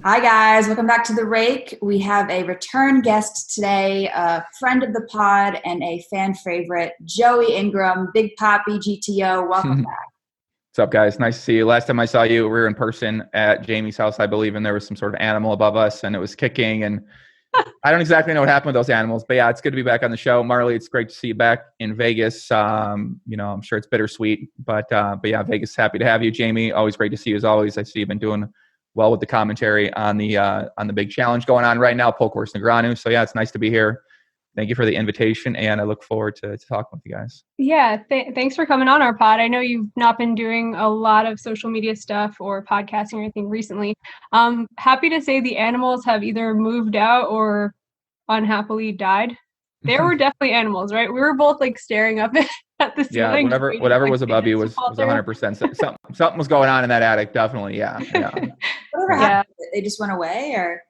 Hi guys, welcome back to the Rake. We have a return guest today, a friend of the pod and a fan favorite, Joey Ingram, Big Poppy GTO. Welcome back. What's up, guys? Nice to see you. Last time I saw you, we were in person at Jamie's house, I believe, and there was some sort of animal above us, and it was kicking. And I don't exactly know what happened with those animals, but yeah, it's good to be back on the show. Marley, it's great to see you back in Vegas. I'm sure it's bittersweet, but yeah, Vegas, happy to have you. Jamie, always great to see you as always. I see you've been doing well with the commentary on the big challenge going on right now, Polk vs. Negreanu. So yeah, it's nice to be here. Thank you for the invitation, and I look forward to talking with you guys. Yeah, thanks for coming on our pod. I know you've not been doing a lot of social media stuff or podcasting or anything recently. Happy to say the animals have either moved out or unhappily died. There were definitely animals, right? We were both like staring up at the ceiling. Yeah, whatever was above you was 100%. Something was going on in that attic, definitely. Yeah. Whatever happened? They just went away, or?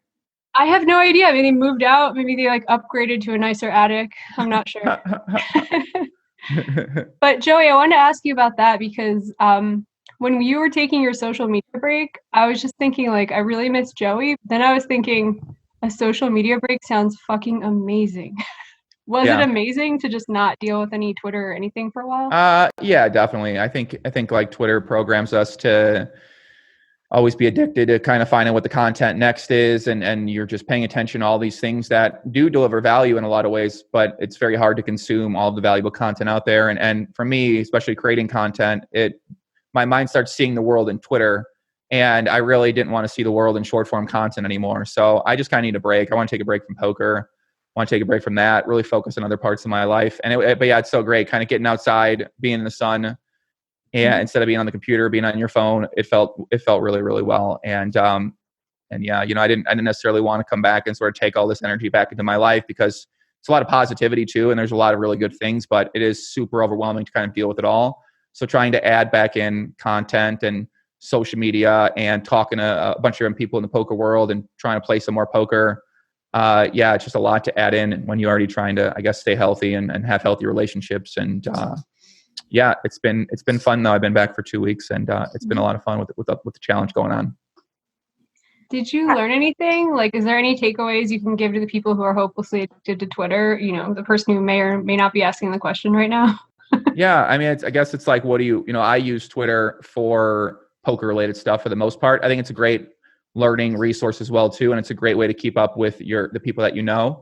I have no idea. I mean, they moved out. Maybe they like upgraded to a nicer attic. I'm not sure. But Joey, I wanted to ask you about that because when you were taking your social media break, I was just thinking like, I really miss Joey. Then I was thinking a social media break sounds fucking amazing. Was it amazing to just not deal with any Twitter or anything for a while? Yeah, definitely. I think like Twitter programs us to always be addicted to kind of finding what the content next is. And you're just paying attention to all these things that do deliver value in a lot of ways, but it's very hard to consume all of the valuable content out there. And for me, especially creating content, my mind starts seeing the world in Twitter, and I really didn't want to see the world in short form content anymore. So I just kind of need a break. I want to take a break from poker. I want to take a break from that, really focus on other parts of my life. But yeah, it's so great kind of getting outside, being in the sun. Yeah, instead of being on the computer, being on your phone, it felt really, really well. And yeah, I didn't necessarily want to come back and sort of take all this energy back into my life, because it's a lot of positivity too, and there's a lot of really good things, but it is super overwhelming to kind of deal with it all. So trying to add back in content and social media and talking to a bunch of different people in the poker world and trying to play some more poker. Yeah, it's just a lot to add in when you're already trying to, I guess, stay healthy and have healthy relationships. And yeah, it's been fun though. I've been back for 2 weeks, and it's been a lot of fun with the challenge going on. Did you learn anything? Like, is there any takeaways you can give to the people who are hopelessly addicted to Twitter? The person who may or may not be asking the question right now. Yeah, I mean, I guess it's like, what do I use Twitter for poker related stuff for the most part. I think it's a great learning resource as well too, and it's a great way to keep up with the people that you know,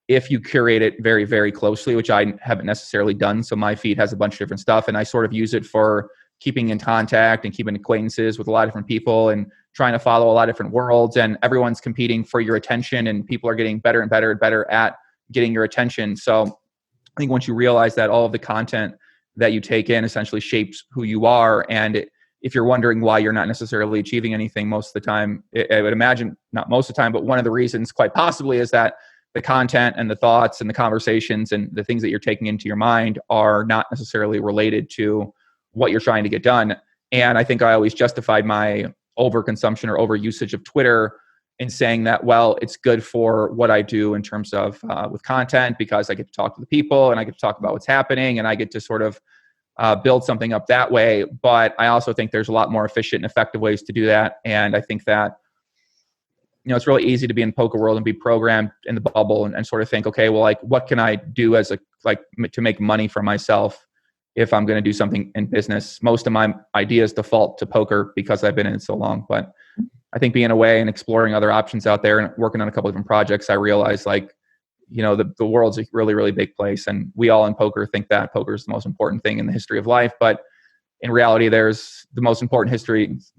if you curate it very, very closely, which I haven't necessarily done. So my feed has a bunch of different stuff, and I sort of use it for keeping in contact and keeping acquaintances with a lot of different people and trying to follow a lot of different worlds, and everyone's competing for your attention, and people are getting better and better and better at getting your attention. So I think once you realize that all of the content that you take in essentially shapes who you are, and if you're wondering why you're not necessarily achieving anything most of the time, I would imagine not most of the time, but one of the reasons quite possibly is that the content and the thoughts and the conversations and the things that you're taking into your mind are not necessarily related to what you're trying to get done. And I think I always justified my overconsumption or overusage of Twitter in saying that, well, it's good for what I do in terms of with content, because I get to talk to the people and I get to talk about what's happening and I get to sort of build something up that way. But I also think there's a lot more efficient and effective ways to do that. And I think that, it's really easy to be in the poker world and be programmed in the bubble and sort of think, okay, well, like, what can I do to make money for myself if I'm going to do something in business? Most of my ideas default to poker because I've been in it so long. But I think being away and exploring other options out there and working on a couple of different projects, I realized the world's a really, really big place. And we all in poker think that poker is the most important thing in the history of life. But in reality, there's the most important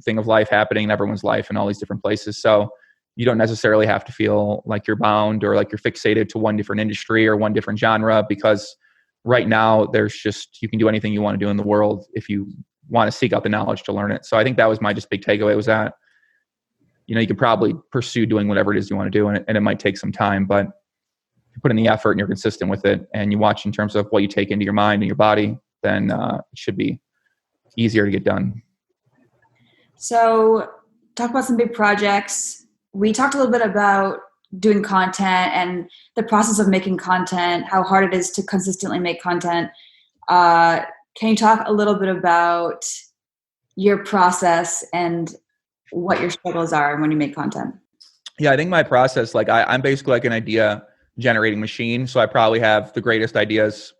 thing of life happening in everyone's life in all these different places. So you don't necessarily have to feel like you're bound or like you're fixated to one different industry or one different genre, because right now you can do anything you want to do in the world if you want to seek out the knowledge to learn it. So I think that was my just big takeaway, was that, you can probably pursue doing whatever it is you want to do, and it might take some time, but if you put in the effort and you're consistent with it and you watch in terms of what you take into your mind and your body, then it should be easier to get done. So talk about some big projects. We talked a little bit about doing content and the process of making content, how hard it is to consistently make content. Can you talk a little bit about your process and what your struggles are when you make content? Yeah, I think my process, like I'm basically like an idea generating machine. So I probably have the greatest ideas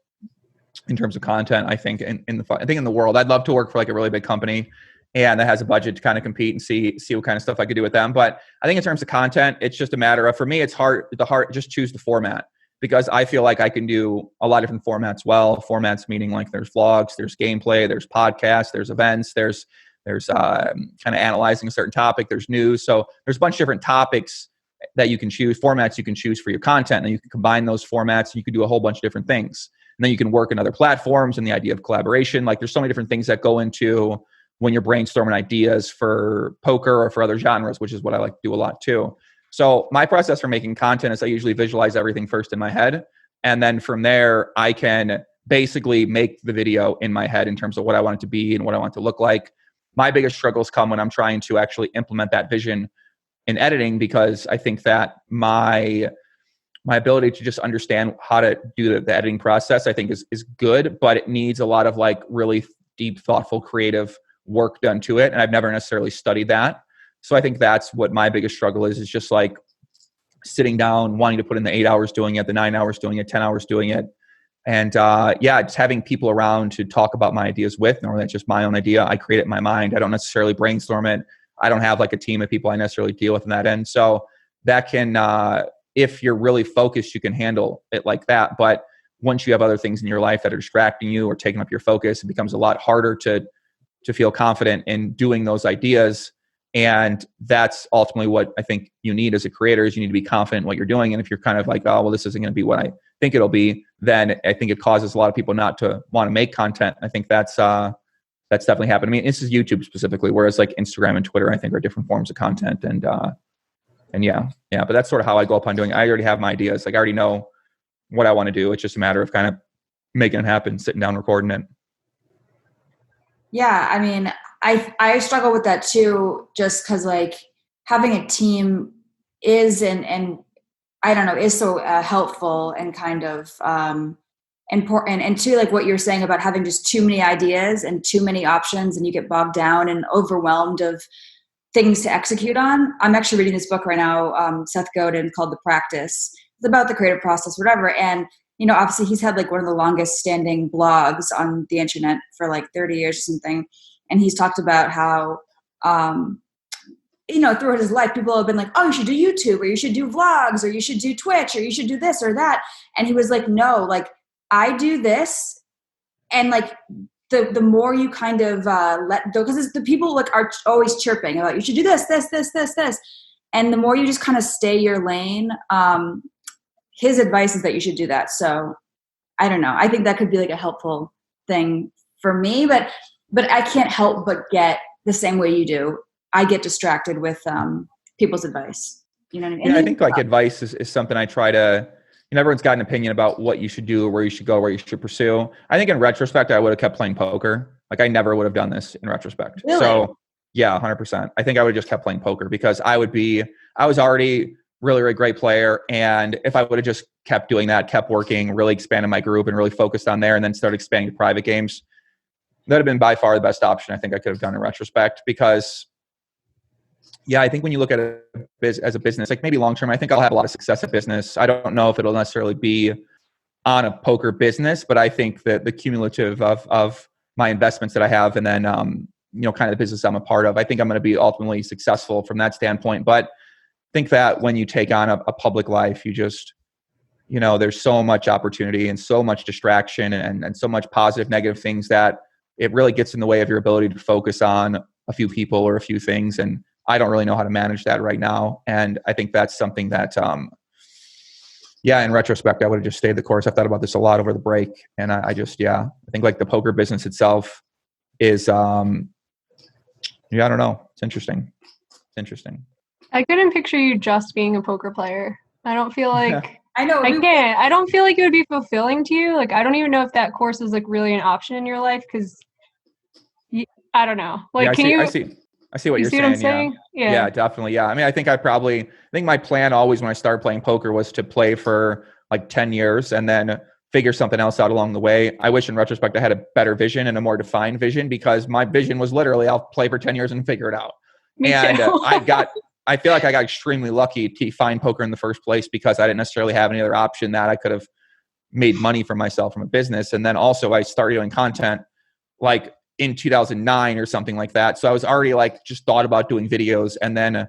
in terms of content, I think in the world. I'd love to work for like a really big company and that has a budget to kind of compete and see what kind of stuff I could do with them. But I think in terms of content, it's just a matter of, for me, it's hard, just choose the format, because I feel like I can do a lot of different formats well. Formats meaning like there's vlogs, there's gameplay, there's podcasts, there's events, there's kind of analyzing a certain topic, there's news. So there's a bunch of different topics that you can choose, formats you can choose for your content, and then you can combine those formats and you can do a whole bunch of different things. And then you can work in other platforms and the idea of collaboration. Like there's so many different things that go into when you're brainstorming ideas for poker or for other genres, which is what I like to do a lot too. So my process for making content is I usually visualize everything first in my head. And then from there, I can basically make the video in my head in terms of what I want it to be and what I want it to look like. My biggest struggles come when I'm trying to actually implement that vision in editing, because I think that my ability to just understand how to do the editing process, I think is good, but it needs a lot of like really deep, thoughtful, creative work done to it. And I've never necessarily studied that. So I think that's what my biggest struggle is just like sitting down, wanting to put in the 8 hours doing it, the 9 hours doing it, 10 hours doing it. And just having people around to talk about my ideas with. Normally that's just my own idea. I create it in my mind. I don't necessarily brainstorm it. I don't have like a team of people I necessarily deal with in that end. So that can, if you're really focused, you can handle it like that. But once you have other things in your life that are distracting you or taking up your focus, it becomes a lot harder to feel confident in doing those ideas. And that's ultimately what I think you need as a creator, is you need to be confident in what you're doing. And if you're kind of like, oh, well, this isn't going to be what I think it'll be, then I think it causes a lot of people not to want to make content. I think that's definitely happened. I mean, this is YouTube specifically, whereas like Instagram and Twitter, I think, are different forms of content. And yeah, but that's sort of how I go upon doing it. I already have my ideas. Like I already know what I want to do. It's just a matter of kind of making it happen, sitting down, recording it. Yeah, I mean, I struggle with that too, just because like having a team is and I don't know, is so helpful and kind of important. And too, like what you're saying about having just too many ideas and too many options, and you get bogged down and overwhelmed of things to execute on. I'm actually reading this book right now, Seth Godin, called The Practice. It's about the creative process, whatever. And you know, obviously he's had like one of the longest standing blogs on the internet for like 30 years or something. And he's talked about how, you know, throughout his life, people have been like, oh, you should do YouTube, or you should do vlogs, or you should do Twitch, or you should do this or that. And he was like, no, like I do this. And like the more you kind of let go, because the people like are always chirping about you should do this. And the more you just kind of stay your lane, his advice is that you should do that. So I don't know. I think that could be like a helpful thing for me, but I can't help but get the same way you do. I get distracted with people's advice. You know what I mean? Yeah, I think like advice is something I try to, you know, everyone's got an opinion about what you should do, where you should go, where you should pursue. I think in retrospect, I would have kept playing poker. Like I never would have done this in retrospect. Really? So yeah, 100%. I think I would have just kept playing poker, because I was already really, really great player. And if I would have just kept doing that, kept working, really expanded my group and really focused on there, and then started expanding to private games, that would have been by far the best option I think I could have done in retrospect. Because yeah, I think when you look at it as a business, like maybe long-term, I think I'll have a lot of success at business. I don't know if it'll necessarily be on a poker business, but I think that the cumulative of my investments that I have, and then, you know, kind of the business I'm a part of, I think I'm going to be ultimately successful from that standpoint. But I think that when you take on a public life, you just, you know, there's so much opportunity and so much distraction and so much positive, negative things that it really gets in the way of your ability to focus on a few people or a few things. And I don't really know how to manage that right now. And I think that's something that, in retrospect, I would have just stayed the course. I've thought about this a lot over the break. And I think like the poker business itself is, I don't know. It's interesting. I couldn't picture you just being a poker player. I don't feel like I know. I can't. I don't feel like it would be fulfilling to you. Like I don't even know if that course is like really an option in your life, because I don't know. Like, I see what you're saying. What I'm saying? Yeah, definitely. Yeah. I mean, I think my plan always when I started playing poker was to play for like 10 years and then figure something else out along the way. I wish in retrospect I had a better vision and a more defined vision, because my vision was literally I'll play for 10 years and figure it out. Me too. I got I feel like I got extremely lucky to find poker in the first place because I didn't necessarily have any other option that I could have made money for myself from a business. And then also I started doing content like in 2009 or something like that. So I was already like just thought about doing videos. And then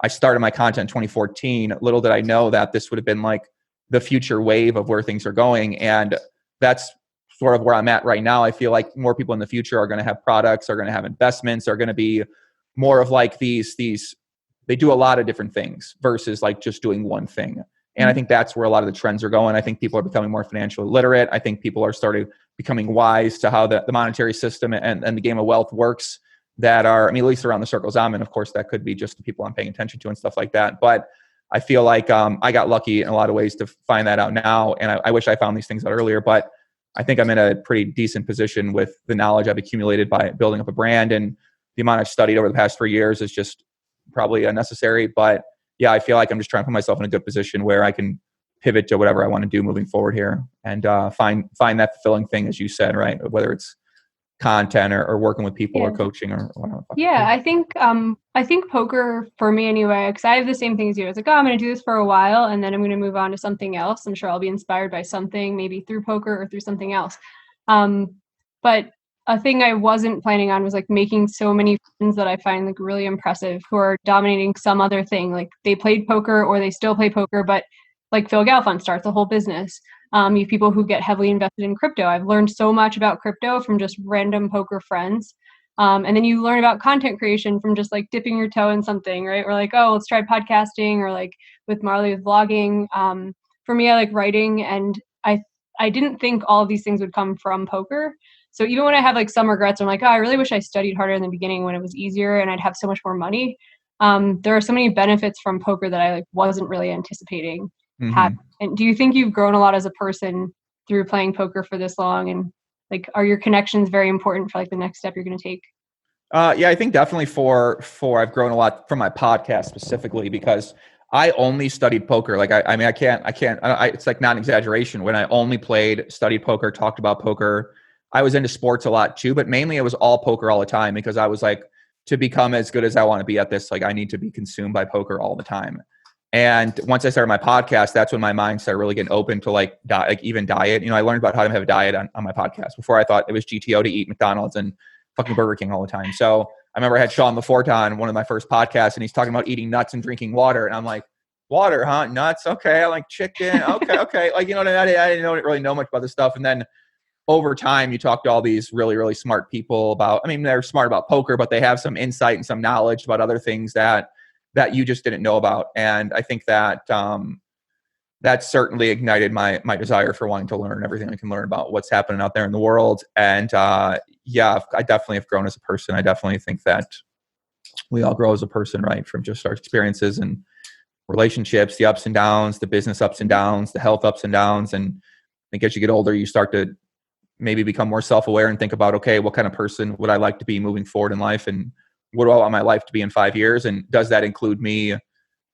I started my content in 2014. Little did I know that this would have been like the future wave of where things are going. And that's sort of where I'm at right now. I feel like more people in the future are going to have products, are going to have investments, are going to be more of like these, they do a lot of different things versus like just doing one thing. And I think that's where a lot of the trends are going. I think people are becoming more financially literate. I think people are starting becoming wise to how the monetary system and the game of wealth works that are, I mean, at least around the circles I'm in. Of course, that could be just the people I'm paying attention to and stuff like that. But I feel like I got lucky in a lot of ways to find that out now. And I wish I found these things out earlier. But I think I'm in a pretty decent position with the knowledge I've accumulated by building up a brand. And the amount I've studied over the past 3 years is just probably unnecessary. But yeah, I feel like I'm just trying to put myself in a good position where I can pivot to whatever I want to do moving forward here and find that fulfilling thing, as you said, right? Whether it's content or working with people or coaching or whatever. Yeah, I think poker for me anyway, because I have the same thing as you. I was like, oh, I'm going to do this for a while and then I'm going to move on to something else. I'm sure I'll be inspired by something, maybe through poker or through something else. But a thing I wasn't planning on was like making so many friends that I find like really impressive who are dominating some other thing. Like they played poker or they still play poker, but like Phil Galfond starts a whole business. You have people who get heavily invested in crypto. I've learned so much about crypto from just random poker friends. And then you learn about content creation from just like dipping your toe in something, right? Or like, oh, let's try podcasting, or like with Marley with vlogging. For me, I like writing, and I didn't think all of these things would come from poker. So even when I have like some regrets, I'm like, oh, I really wish I studied harder in the beginning when it was easier and I'd have so much more money. There are so many benefits from poker that I like wasn't really anticipating. And do you think you've grown a lot as a person through playing poker for this long? And like, are your connections very important for like the next step you're going to take? Yeah, I think definitely for I've grown a lot from my podcast specifically because I only studied poker. Like, I mean, I can't, it's like not an exaggeration. When I only studied poker, talked about poker, I was into sports a lot too, but mainly it was all poker all the time because I was like, to become as good as I want to be at this, like I need to be consumed by poker all the time. And once I started my podcast, that's when my mind started really getting open to like even diet. You know, I learned about how to have a diet on my podcast. Before I thought it was GTO to eat McDonald's and fucking Burger King all the time. So I remember I had Sean LaForte on one of my first podcasts and he's talking about eating nuts and drinking water. And I'm like, water, huh? Nuts? Okay. I like chicken. Okay. Like, you know, I didn't really know much about this stuff. And then over time, you talk to all these really, really smart people about, I mean, they're smart about poker, but they have some insight and some knowledge about other things that you just didn't know about. And I think that that certainly ignited my desire for wanting to learn everything I can learn about what's happening out there in the world. And yeah, I definitely have grown as a person. I definitely think that we all grow as a person, right? From just our experiences and relationships, the ups and downs, the business ups and downs, the health ups and downs. And I think as you get older, you start to maybe become more self-aware and think about, okay, what kind of person would I like to be moving forward in life? And what do I want my life to be in 5 years? And does that include me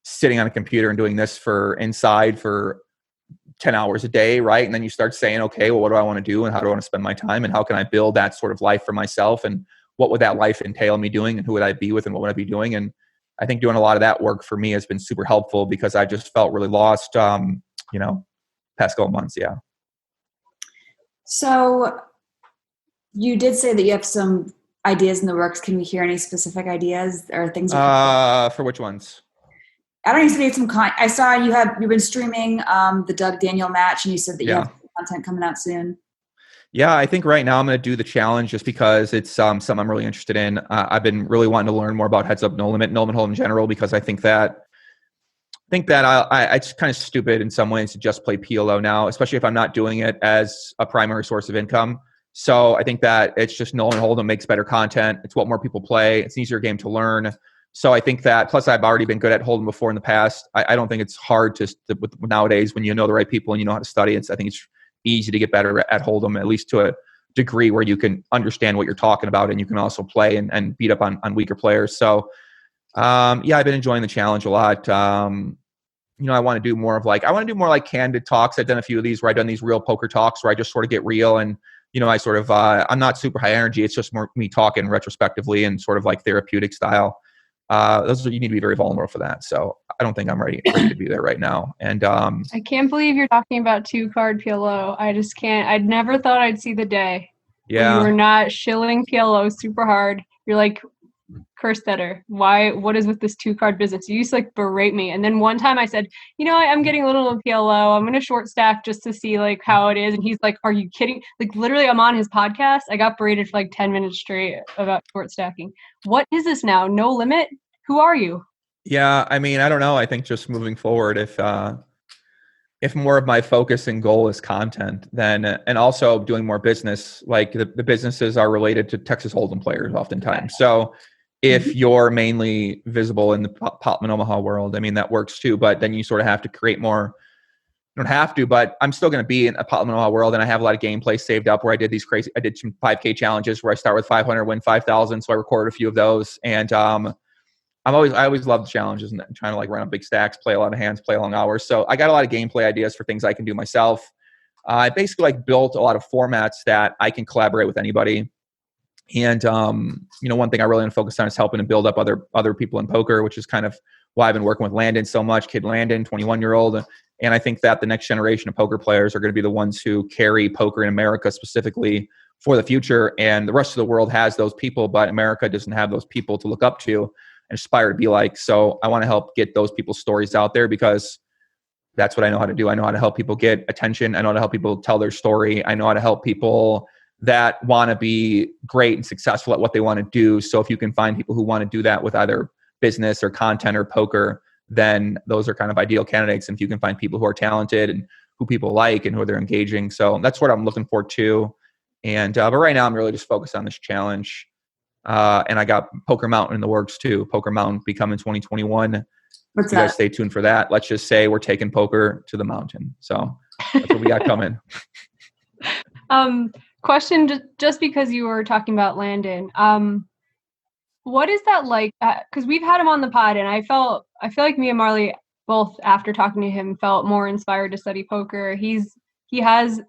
sitting on a computer and doing this for 10 hours a day, right? And then you start saying, okay, well, what do I want to do? And how do I want to spend my time? And how can I build that sort of life for myself? And what would that life entail me doing? And who would I be with? And what would I be doing? And I think doing a lot of that work for me has been super helpful because I just felt really lost, you know, past couple months. Yeah. So you did say that you have some ideas in the works. Can we hear any specific ideas or things? For which ones? I don't even need some I saw you've been streaming the Doug Daniel match, and you said that you have some content coming out soon. Yeah, I think right now I'm going to do the challenge just because it's something I'm really interested in. I've been really wanting to learn more about heads up no limit hold in general because I think that it's kind of stupid in some ways to just play PLO now, especially if I'm not doing it as a primary source of income. So I think that it's just no and hold'em makes better content. It's what more people play. It's an easier game to learn. So I think that, plus I've already been good at hold'em before in the past. I don't think it's hard to nowadays when you know the right people and you know how to study. I think it's easy to get better at hold'em, at least to a degree where you can understand what you're talking about and you can also play and beat up on weaker players. So yeah, I've been enjoying the challenge a lot. You know, I want to do more like candid talks. I've done a few of these where I've done these real poker talks where I just sort of get real and, you know, I sort of, I'm not super high energy. It's just more me talking retrospectively and sort of like therapeutic style. you need to be very vulnerable for that. So I don't think I'm ready to be there right now. And I can't believe you're talking about 2-card PLO. I just can't. I'd never thought I'd see the day where you were not shilling PLO super hard. You're like, Kerstetter, what is with this 2-card business? You used to like berate me. And then one time I said, I'm getting a little in PLO. I'm going to short stack just to see like how it is. And he's like, are you kidding? Like literally I'm on his podcast. I got berated for like 10 minutes straight about short stacking. What is this now? No limit? Who are you? Yeah. I mean, I don't know. I think just moving forward, if more of my focus and goal is content, then, and also doing more business, like the businesses are related to Texas Hold'em players oftentimes. So if you're mainly visible in the Potman Omaha world, I mean, that works too, but then you sort of have to create more. You don't have to, but I'm still going to be in a Potman Omaha world. And I have a lot of gameplay saved up where I did some 5K challenges where I start with 500, win 5,000. So I recorded a few of those. And, I always love the challenges and trying to like run up big stacks, play a lot of hands, play long hours. So I got a lot of gameplay ideas for things I can do myself. I basically like built a lot of formats that I can collaborate with anybody. And, one thing I really want to focus on is helping to build up other people in poker, which is kind of why I've been working with Landon so much, kid Landon, 21-year-old. And I think that the next generation of poker players are going to be the ones who carry poker in America specifically for the future. And the rest of the world has those people, but America doesn't have those people to look up to and aspire to be like. So I want to help get those people's stories out there because that's what I know how to do. I know how to help people get attention. I know how to help people tell their story. I know how to help people that want to be great and successful at what they want to do. So if you can find people who want to do that with either business or content or poker, then those are kind of ideal candidates. And if you can find people who are talented and who people like and who they're engaging. So that's what I'm looking for too. And, but right now I'm really just focused on this challenge. And I got Poker Mountain in the works too. Poker Mountain be coming 2021. What's you that? Guys stay tuned for that. Let's just say we're taking poker to the mountain. So that's what we got coming. Question, just because you were talking about Landon, what is that like? Because we've had him on the pod, and I feel like me and Marley both, after talking to him, felt more inspired to study poker. He has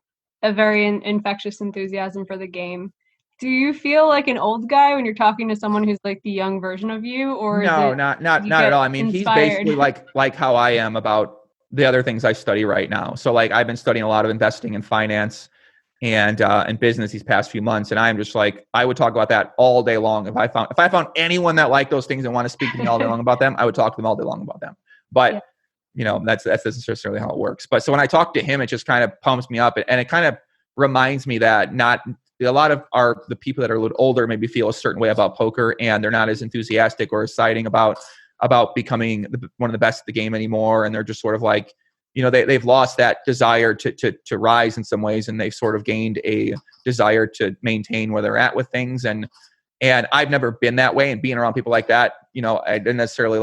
a very infectious enthusiasm for the game. Do you feel like an old guy when you're talking to someone who's like the young version of you, or no, not at all. I mean, inspired? He's basically like how I am about the other things I study right now. So like I've been studying a lot of investing and finance and business these past few months, and I'm just like, I would talk about that all day long. If I found anyone that liked those things and want to speak to me all day long about them, I would talk to them all day long about them. But that's necessarily how it works. But so when I talk to him, it just kind of pumps me up, and it kind of reminds me that a lot of the people that are a little older maybe feel a certain way about poker, and they're not as enthusiastic or exciting about becoming one of the best at the game anymore. And they're just sort of like, they've lost that desire to rise in some ways, and they've sort of gained a desire to maintain where they're at with things. And I've never been that way, and being around people like that, I didn't necessarily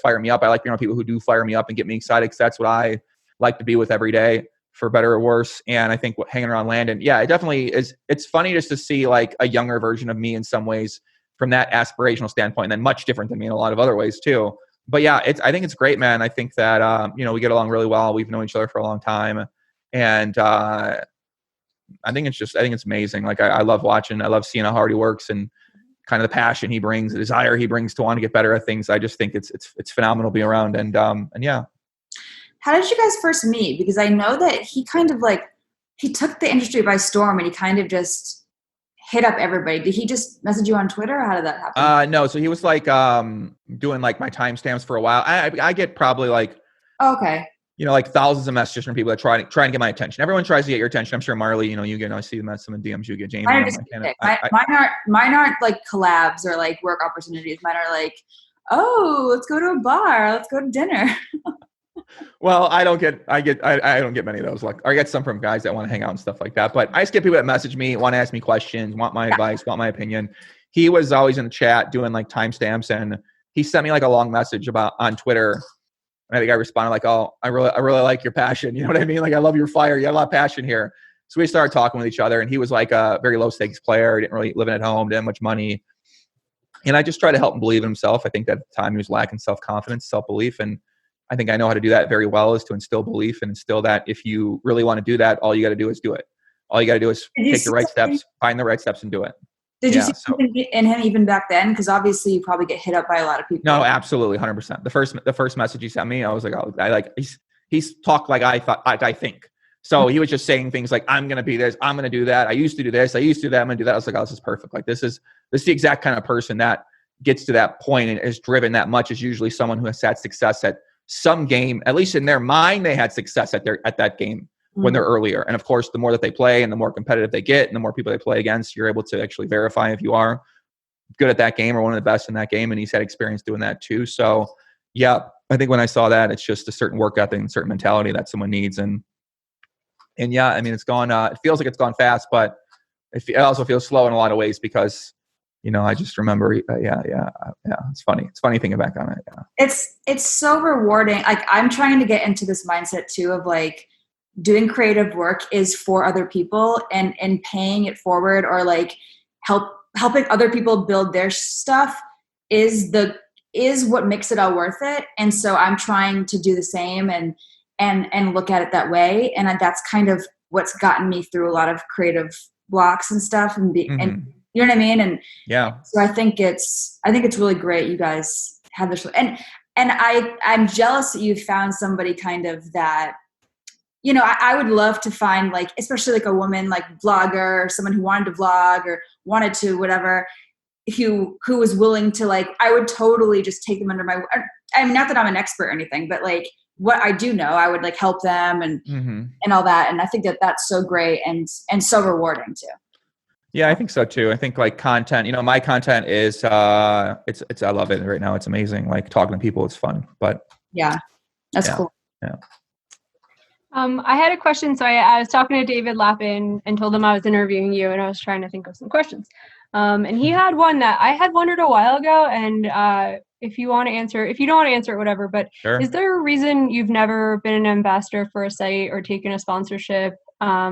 fire me up. I like being around people who do fire me up and get me excited, because that's what I like to be with every day, for better or worse. And I think hanging around Landon, it definitely is. It's funny just to see like a younger version of me in some ways from that aspirational standpoint, and then much different than me in a lot of other ways too. But I think it's great, man. I think that, we get along really well. We've known each other for a long time. And I think it's amazing. Like I love watching, I love seeing how hard he works and kind of the passion he brings, the desire he brings to want to get better at things. I just think it's phenomenal to be around. And yeah. How did you guys first meet? Because I know that he kind of he took the industry by storm, and he kind of just hit up everybody. Did he just message you on Twitter, or how did that happen? No. So he was like doing like my timestamps for a while. I get probably like, okay, like thousands of messages from people that try and get my attention. Everyone tries to get your attention. I'm sure Marley, you get, I see them at some of the DMs you get, Jamie. Mine aren't like collabs or like work opportunities. Mine are like, oh, let's go to a bar, let's go to dinner. Well, I don't get many of those. Like, I get some from guys that want to hang out and stuff like that. But I just get people that message me, want to ask me questions, want my advice, want my opinion. He was always in the chat doing like timestamps, and he sent me like a long message on Twitter. And I think I responded like, "Oh, I really like your passion. You know what I mean? Like, I love your fire. You got a lot of passion here." So we started talking with each other, and he was like a very low stakes player. He didn't really living at home, didn't have much money. And I just tried to help him believe in himself. I think that at the time he was lacking self-confidence, self-belief. And I think I know how to do that very well, is to instill belief and instill that if you really want to do that, all you got to do is do it. All you got to do is take the right steps, find the right steps and do it. Did you see something in him even back then? Because obviously you probably get hit up by a lot of people. No, absolutely, 100%. The first message he sent me, I was like, oh, he's talked like I think. So he was just saying things like, I'm gonna be this, I'm gonna do that. I used to do this, I used to do that, I'm gonna do that. I was like, oh, this is perfect. Like this is the exact kind of person that gets to that point and is driven that much. Is usually someone who has had success at some game, at least in their mind, they had success at that game when they're earlier. And of course, the more that they play and the more competitive they get and the more people they play against, you're able to actually verify if you are good at that game or one of the best in that game. And he's had experience doing that too. So yeah, I think when I saw that, it's just a certain work ethic and certain mentality that someone needs. And yeah, I mean, it's gone, it feels like it's gone fast, but it also feels slow in a lot of ways because, you know, I just remember, yeah. It's funny. It's funny thinking back on it. Yeah. It's so rewarding. Like I'm trying to get into this mindset too of like doing creative work is for other people and paying it forward or like helping other people build their stuff is what makes it all worth it. And so I'm trying to do the same and look at it that way. And that's kind of what's gotten me through a lot of creative blocks and stuff and and you know what I mean? And yeah, so I think it's really great you guys have this, and I'm jealous that you found somebody kind of that, you know, I would love to find like, especially like a woman, like vlogger or someone who wanted to vlog or wanted to whatever, who was willing to like, I would totally just take them under my, I mean, not that I'm an expert or anything, but like what I do know, I would like help them and all that. And I think that that's so great and so rewarding too. Yeah, I think so too. I think like content, you know, my content is, it's I love it right now. It's amazing. Like talking to people, it's fun, but yeah, that's cool. Yeah. I had a question. So I was talking to David Lappin and told him I was interviewing you and I was trying to think of some questions. And he had one that I had wondered a while ago. And if you want to answer, if you don't want to answer it, whatever, but sure. Is there a reason you've never been an ambassador for a site or taken a sponsorship? I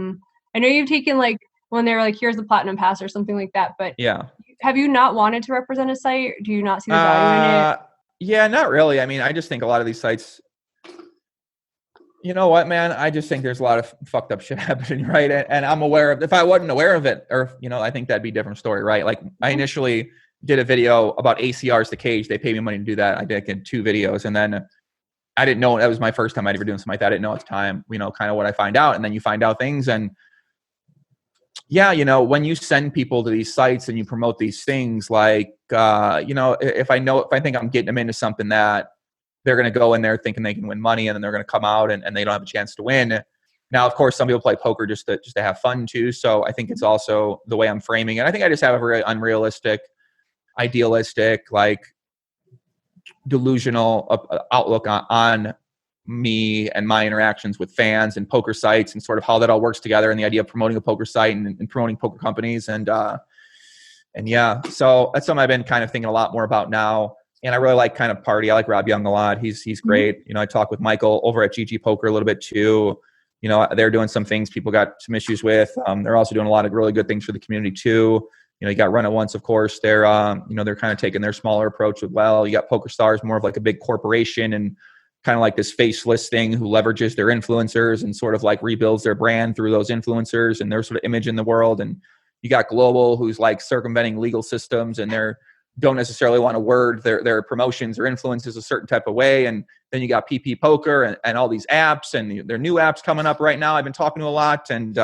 know you've taken like, when they were like, here's the platinum pass or something like that. But yeah, have you not wanted to represent a site? Do you not see the value in it? Yeah, not really. I mean, I just think a lot of these sites, you know what, man, I just think there's a lot of fucked up shit happening, right? And I'm aware of, if I wasn't aware of it, or, you know, I think that'd be a different story, right? Like I initially did a video about ACRs to Cage. They paid me money to do that. I did 2 videos. And then I didn't know, that was my first time I'd ever doing something like that. I didn't know at the time, you know, kind of what I find out. And then you find out things. And yeah, you know, when you send people to these sites and you promote these things, like, you know, if I think I'm getting them into something that they're going to go in there thinking they can win money and then they're going to come out and they don't have a chance to win. Now, of course, some people play poker just to have fun too. So I think it's also the way I'm framing it. I think I just have a very unrealistic, idealistic, like delusional outlook on me and my interactions with fans and poker sites and sort of how that all works together and the idea of promoting a poker site and promoting poker companies. And yeah, so that's something I've been kind of thinking a lot more about now. And I really like kind of party. I like Rob Young a lot. He's great. You know, I talk with Michael over at GG Poker a little bit too. You know, they're doing some things people got some issues with. They're also doing a lot of really good things for the community too. You know, you got Run It Once, of course. They're, you know, they're kind of taking their smaller approach as well. You got Poker Stars, more of like a big corporation and kind of like this faceless thing who leverages their influencers and sort of like rebuilds their brand through those influencers and their sort of image in the world. And you got Global, who's like circumventing legal systems and they're don't necessarily want to word their promotions or influences a certain type of way. And then you got PP Poker and all these apps and their new apps coming up right now. I've been talking to a lot. And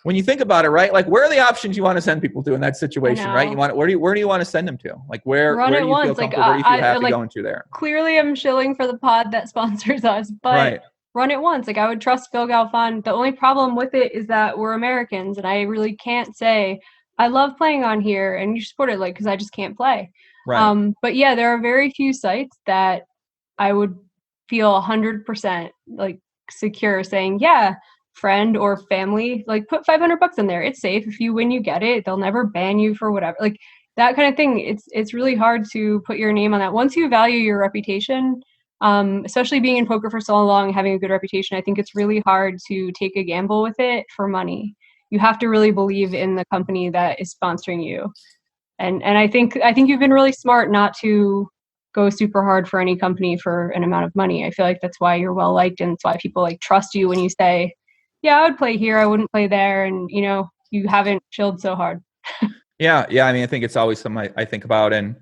when you think about it, right, like where are the options you want to send people to in that situation, right? You want where do you want to send them to? Like where do you feel comfortable? Where do you feel happy going to there? Clearly, I'm shilling for the pod that sponsors us, but Run It Once. Like I would trust Phil Galfond. The only problem with it is that we're Americans, and I really can't say I love playing on here and you support it, like, because I just can't play. Right. But yeah, there are very few sites that I would feel 100% like secure saying, yeah, friend or family, like put $500 in there. It's safe. If you win, you get it. They'll never ban you for whatever, like that kind of thing. It's really hard to put your name on that. Once you value your reputation, especially being in poker for so long, having a good reputation, I think it's really hard to take a gamble with it for money. You have to really believe in the company that is sponsoring you. And I think you've been really smart not to go super hard for any company for an amount of money. I feel like that's why you're well liked and it's why people like trust you when you say, yeah, I would play here, I wouldn't play there, and you know, you haven't chilled so hard. Yeah. I mean, I think it's always something I think about, and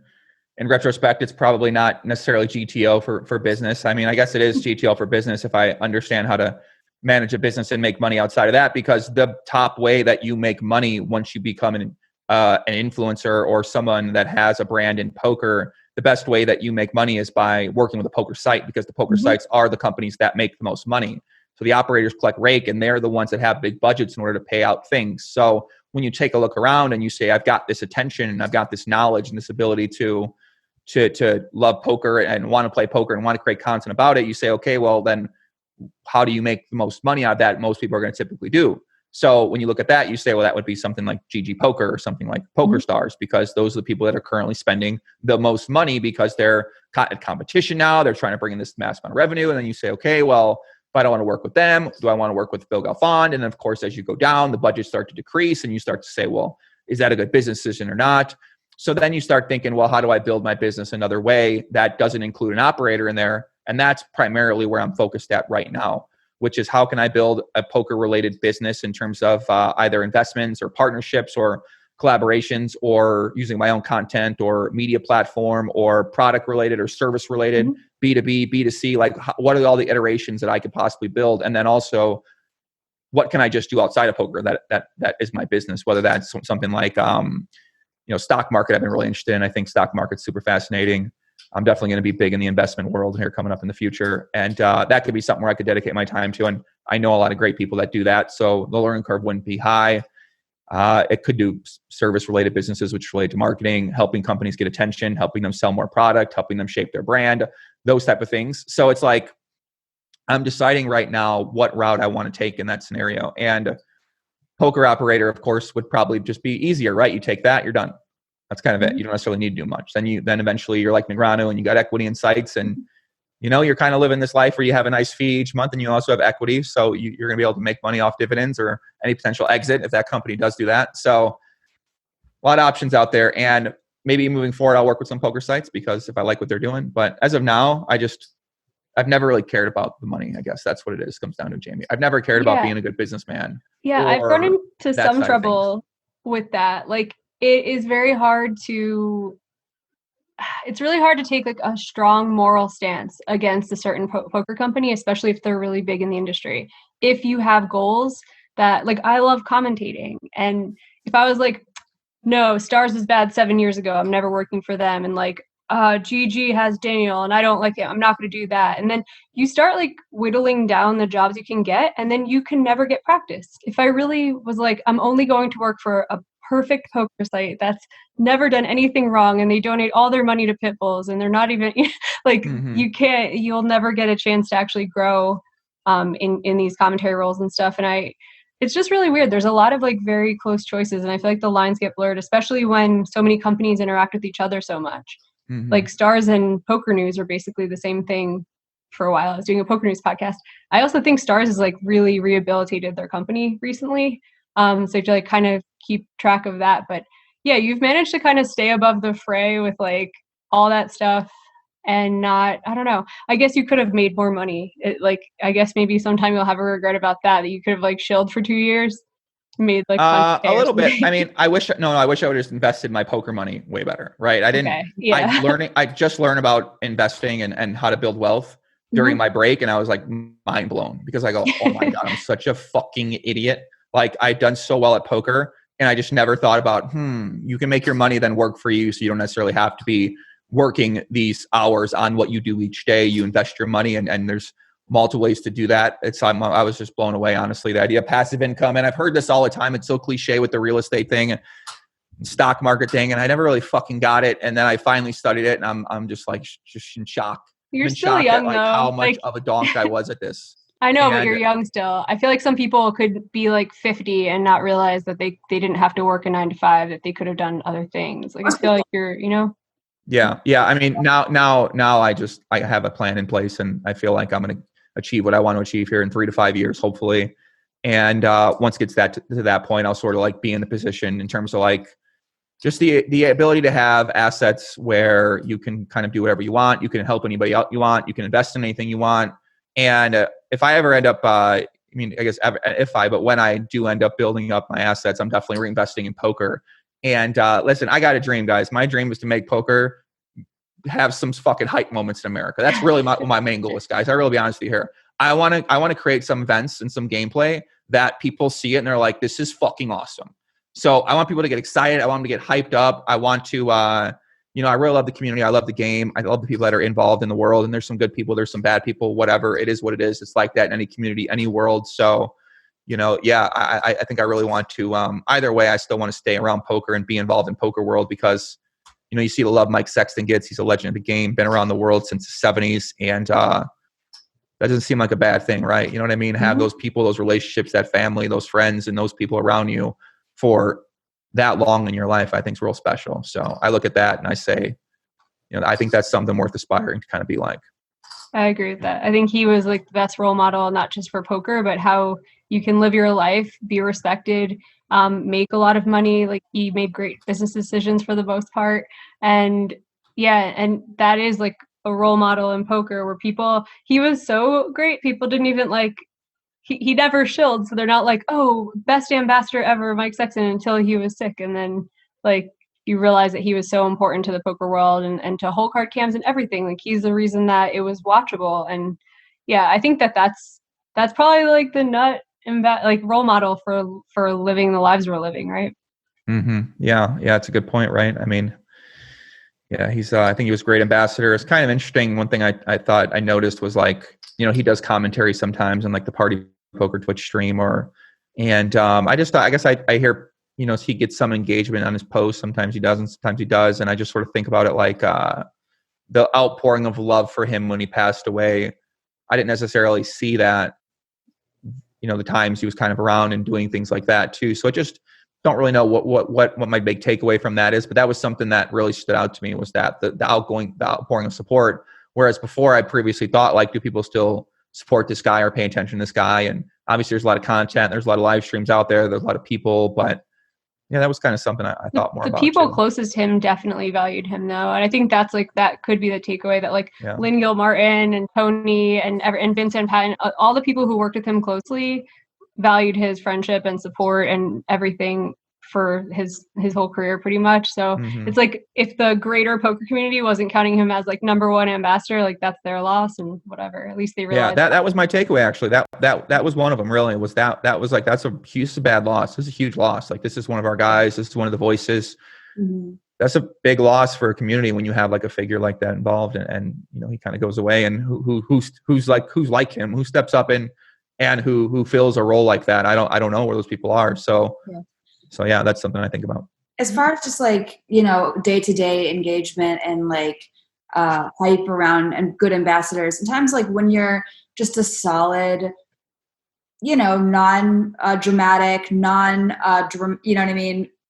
in retrospect, it's probably not necessarily GTO for business. I mean, I guess it is GTO for business if I understand how to manage a business and make money outside of that, because the top way that you make money once you become an influencer or someone that has a brand in poker, the best way that you make money is by working with a poker site, because the poker sites are the companies that make the most money. So the operators collect Rake, and they're the ones that have big budgets in order to pay out things. So when you take a look around and you say, I've got this attention and I've got this knowledge and this ability to love poker and want to play poker and want to create content about it, you say, okay, well then how do you make the most money out of that? Most people are going to typically do. So when you look at that, you say, well, that would be something like GG Poker or something like Poker Stars, because those are the people that are currently spending the most money, because they're at competition now. They're trying to bring in this mass amount of revenue. And then you say, okay, well, if I don't want to work with them, do I want to work with Phil Galfond? And then of course, as you go down, the budgets start to decrease and you start to say, well, is that a good business decision or not? So then you start thinking, well, how do I build my business another way that doesn't include an operator in there? And that's primarily where I'm focused at right now, which is how can I build a poker related business in terms of either investments or partnerships or collaborations, or using my own content or media platform, or product related or service related, B2B, B2C, like what are all the iterations that I could possibly build? And then also, what can I just do outside of poker that is my business, whether that's something like, stock market I've been really interested in. I think stock market's super fascinating. I'm definitely going to be big in the investment world here coming up in the future. And that could be something where I could dedicate my time to. And I know a lot of great people that do that. So the learning curve wouldn't be high. It could do service-related businesses, which relate to marketing, helping companies get attention, helping them sell more product, helping them shape their brand, those type of things. So it's like, I'm deciding right now what route I want to take in that scenario. And poker operator, of course, would probably just be easier, right? You take that, you're done. That's kind of it. You don't necessarily need to do much. Then eventually you're like Negreanu and you got equity in sites, and you're kind of living this life where you have a nice fee each month and you also have equity. So you're going to be able to make money off dividends or any potential exit if that company does do that. So a lot of options out there. And maybe moving forward, I'll work with some poker sites because if I like what they're doing. But as of now, I've never really cared about the money. I guess that's what it is. Comes down to Jamie. I've never cared about being a good businessman. Yeah, I've run into some trouble with that. Like, it is very hard to, it's really hard to take like a strong moral stance against a certain poker company, especially if they're really big in the industry. If you have goals that, like, I love commentating, and if I was like, no, Stars was bad 7 years ago, I'm never working for them, and like, GG has Daniel and I don't like it, I'm not going to do that. And then you start like whittling down the jobs you can get, and then you can never get practice. If I really was like, I'm only going to work for a perfect poker site that's never done anything wrong, and they donate all their money to pit bulls, and they're not even like, you'll never get a chance to actually grow in these commentary roles and stuff. And it's just really weird. There's a lot of like very close choices, and I feel like the lines get blurred, especially when so many companies interact with each other so much. Like Stars and Poker News are basically the same thing for a while. I was doing a Poker News podcast. I also think Stars has like really rehabilitated their company recently. So you have to like kind of keep track of that. But yeah, you've managed to kind of stay above the fray with like all that stuff and not, I don't know, I guess you could have made more money. I guess maybe sometime you'll have a regret about that you could have like shilled for 2 years. Made like a little bit. I mean, I wish I would have just invested my poker money way better. Right. I didn't, I just learned about investing and how to build wealth during my break. And I was like mind blown, because I go, oh my God, I'm such a fucking idiot. Like, I'd done so well at poker, and I just never thought about, you can make your money then work for you. So you don't necessarily have to be working these hours on what you do each day. You invest your money, and there's multiple ways to do that. I was just blown away, honestly, the idea of passive income. And I've heard this all the time. It's so cliche with the real estate thing and stock market thing. And I never really fucking got it. And then I finally studied it, and I'm just like, just in shock. You're still young, at, like, how much of a donk I was at this. I know, but you're young still. I feel like some people could be like 50 and not realize that they didn't have to work a 9 to 5, that they could have done other things. Like, I feel like you're, Yeah. I mean, now I have a plan in place, and I feel like I'm going to achieve what I want to achieve here in 3 to 5 years, hopefully. And once it gets to that point, I'll sort of like be in the position in terms of like just the ability to have assets where you can kind of do whatever you want. You can help anybody out you want. You can invest in anything you want. And if I ever end up, but when I do end up building up my assets, I'm definitely reinvesting in poker. And listen, I got a dream, guys. My dream is to make poker have some fucking hype moments in America. That's really my main goal is, guys. I really be honest with you here. I want to create some events and some gameplay that people see it and they're like, this is fucking awesome. So I want people to get excited. I want them to get hyped up. I want to, I really love the community. I love the game. I love the people that are involved in the world. And there's some good people. There's some bad people, whatever. It is what it is. It's like that in any community, any world. So, I think I really want to, either way, I still want to stay around poker and be involved in poker world because, you see the love Mike Sexton gets. He's a legend of the game, been around the world since the 70s. And that doesn't seem like a bad thing, right? You know what I mean? Have those people, those relationships, that family, those friends, and those people around you for that long in your life, I think is real special. So I look at that and I say, I think that's something worth aspiring to kind of be like. I agree with that. I think he was like the best role model, not just for poker, but how you can live your life, be respected, make a lot of money. Like he made great business decisions for the most part. And and that is like a role model in poker where he was so great. People didn't even he never shilled. So they're not like, oh, best ambassador ever, Mike Sexton, until he was sick. And then you realize that he was so important to the poker world and to whole card cams and everything. Like he's the reason that it was watchable. And I think that's probably like the nut role model for living the lives we're living, right? Mm-hmm. Yeah, it's a good point, right? I mean, he's I think he was a great ambassador. It's kind of interesting. One thing I thought I noticed was he does commentary sometimes on the Party Poker Twitch stream and I just thought, I guess I hear, he gets some engagement on his posts. Sometimes he doesn't, sometimes he does. And I just sort of think about it like the outpouring of love for him when he passed away. I didn't necessarily see that, the times he was kind of around and doing things like that too. So I just don't really know what my big takeaway from that is, but that was something that really stood out to me was that the outpouring of support. Whereas before I previously thought do people still support this guy or pay attention to this guy? And obviously there's a lot of content, there's a lot of live streams out there, there's a lot of people, but that was kind of something I thought more about. The people too. Closest to him definitely valued him though. And I think that's that could be the takeaway that Lynn Gilmartin and Tony and Vincent and Patton, all the people who worked with him closely valued his friendship and support and everything for his whole career pretty much. So it's if the greater poker community wasn't counting him as number one ambassador, that's their loss and whatever. At least they realized. Yeah, that was my takeaway actually. That was one of them really. Was that was that's a bad loss. This is a huge loss. This is one of our guys. This is one of the voices. Mm-hmm. That's a big loss for a community when you have a figure like that involved and he kind of goes away and who's like him, who steps up and who fills a role like that. I don't know where those people are. So that's something I think about. As far as just day-to-day engagement and hype around and good ambassadors, sometimes when you're just a solid, non-dramatic,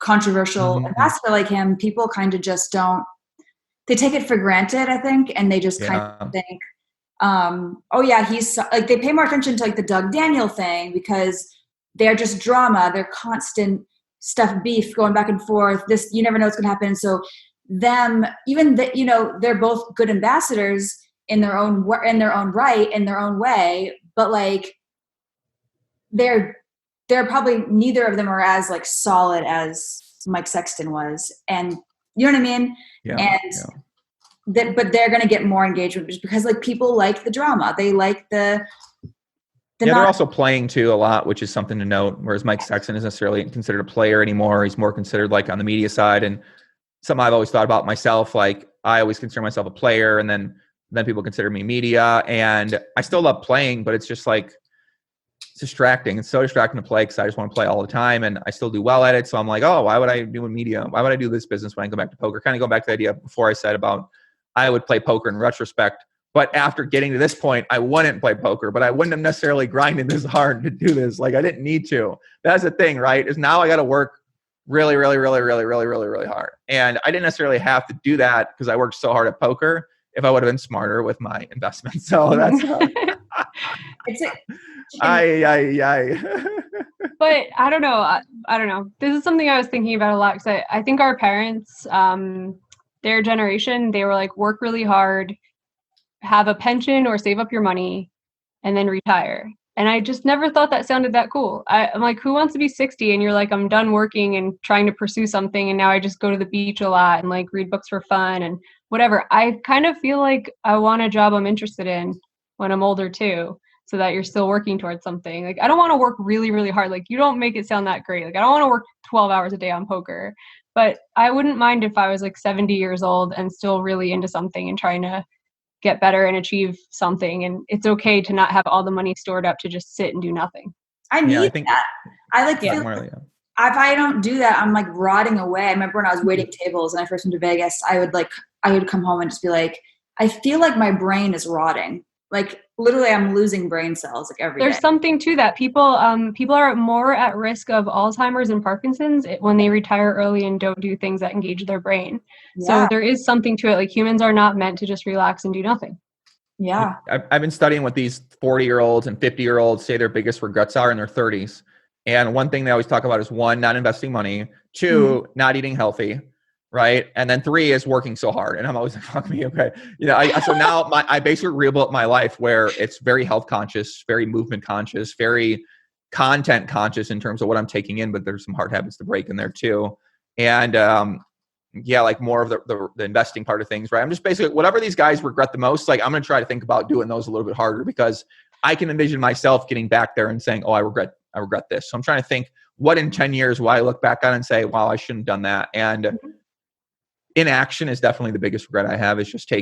controversial ambassador like him, people kind of just they take it for granted, I think, and they just kind of think, he's they pay more attention to the Doug Daniel thing because they're just drama, they're constant beef going back and forth. This, you never know what's going to happen. So they're both good ambassadors in their own right, in their own way, but they're probably neither of them are as solid as Mike Sexton was, and you know what I mean. But they're going to get more engagement just because people like the drama. They like they're also playing too a lot, which is something to note. Whereas Mike Sexton isn't necessarily considered a player anymore. He's more considered on the media side, and something I've always thought about myself. I always consider myself a player, and then people consider me media. And I still love playing, but it's just it's distracting. It's so distracting to play because I just want to play all the time, and I still do well at it. So I'm why would I do media? Why would I do this business when I go back to poker? Kind of go back to the idea before I said about I would play poker in retrospect. But after getting to this point, I wouldn't play poker, but I wouldn't have necessarily grinded this hard to do this. I didn't need to. That's the thing, right? Is now I got to work really, really, really, really, really, really, really hard. And I didn't necessarily have to do that because I worked so hard at poker if I would have been smarter with my investments. So that's But I don't know. This is something I was thinking about a lot because I think our parents, their generation, they were work really hard, have a pension or save up your money, and then retire. And I just never thought that sounded that cool. I'm like, who wants to be 60 and you're like, I'm done working and trying to pursue something, and now I just go to the beach a lot and like read books for fun and whatever. I kind of feel like I want a job I'm interested in when I'm older too, so that you're still working towards something. Like, I don't want to work really, really hard. Like, you don't make it sound that great. Like, I don't want to work 12 hours a day on poker, but I wouldn't mind if I was like 70 years old and still really into something and trying to get better and achieve something. And it's okay to not have all the money stored up to just sit and do nothing. I need that. I like feel Marley, if I don't do that, I'm like rotting away. I remember when I was waiting tables and I first went to Vegas, I would come home and just be like, I feel like my brain is rotting. Like literally I'm losing brain cells like every There's day. something to that. People are more at risk of Alzheimer's and Parkinson's when they retire early and don't do things that engage their brain. Yeah. So there is something to it. Like, humans are not meant to just relax and do nothing. Yeah. I've been studying what these 40-year-olds and 50-year-olds say their biggest regrets are in their 30s. And one thing they always talk about is 1, not investing money, 2, not eating healthy, right? And then 3 is working so hard. And I'm always like, fuck me, okay. So now I basically rebuilt my life where it's very health conscious, very movement conscious, very content conscious in terms of what I'm taking in, but there's some hard habits to break in there too. And like more of the investing part of things, right? I'm just basically, whatever these guys regret the most, like I'm going to try to think about doing those a little bit harder, because I can envision myself getting back there and saying, oh, I regret this. So I'm trying to think, what in 10 years will I look back on and say, wow, I shouldn't have done that. And inaction is definitely the biggest regret I have. Is just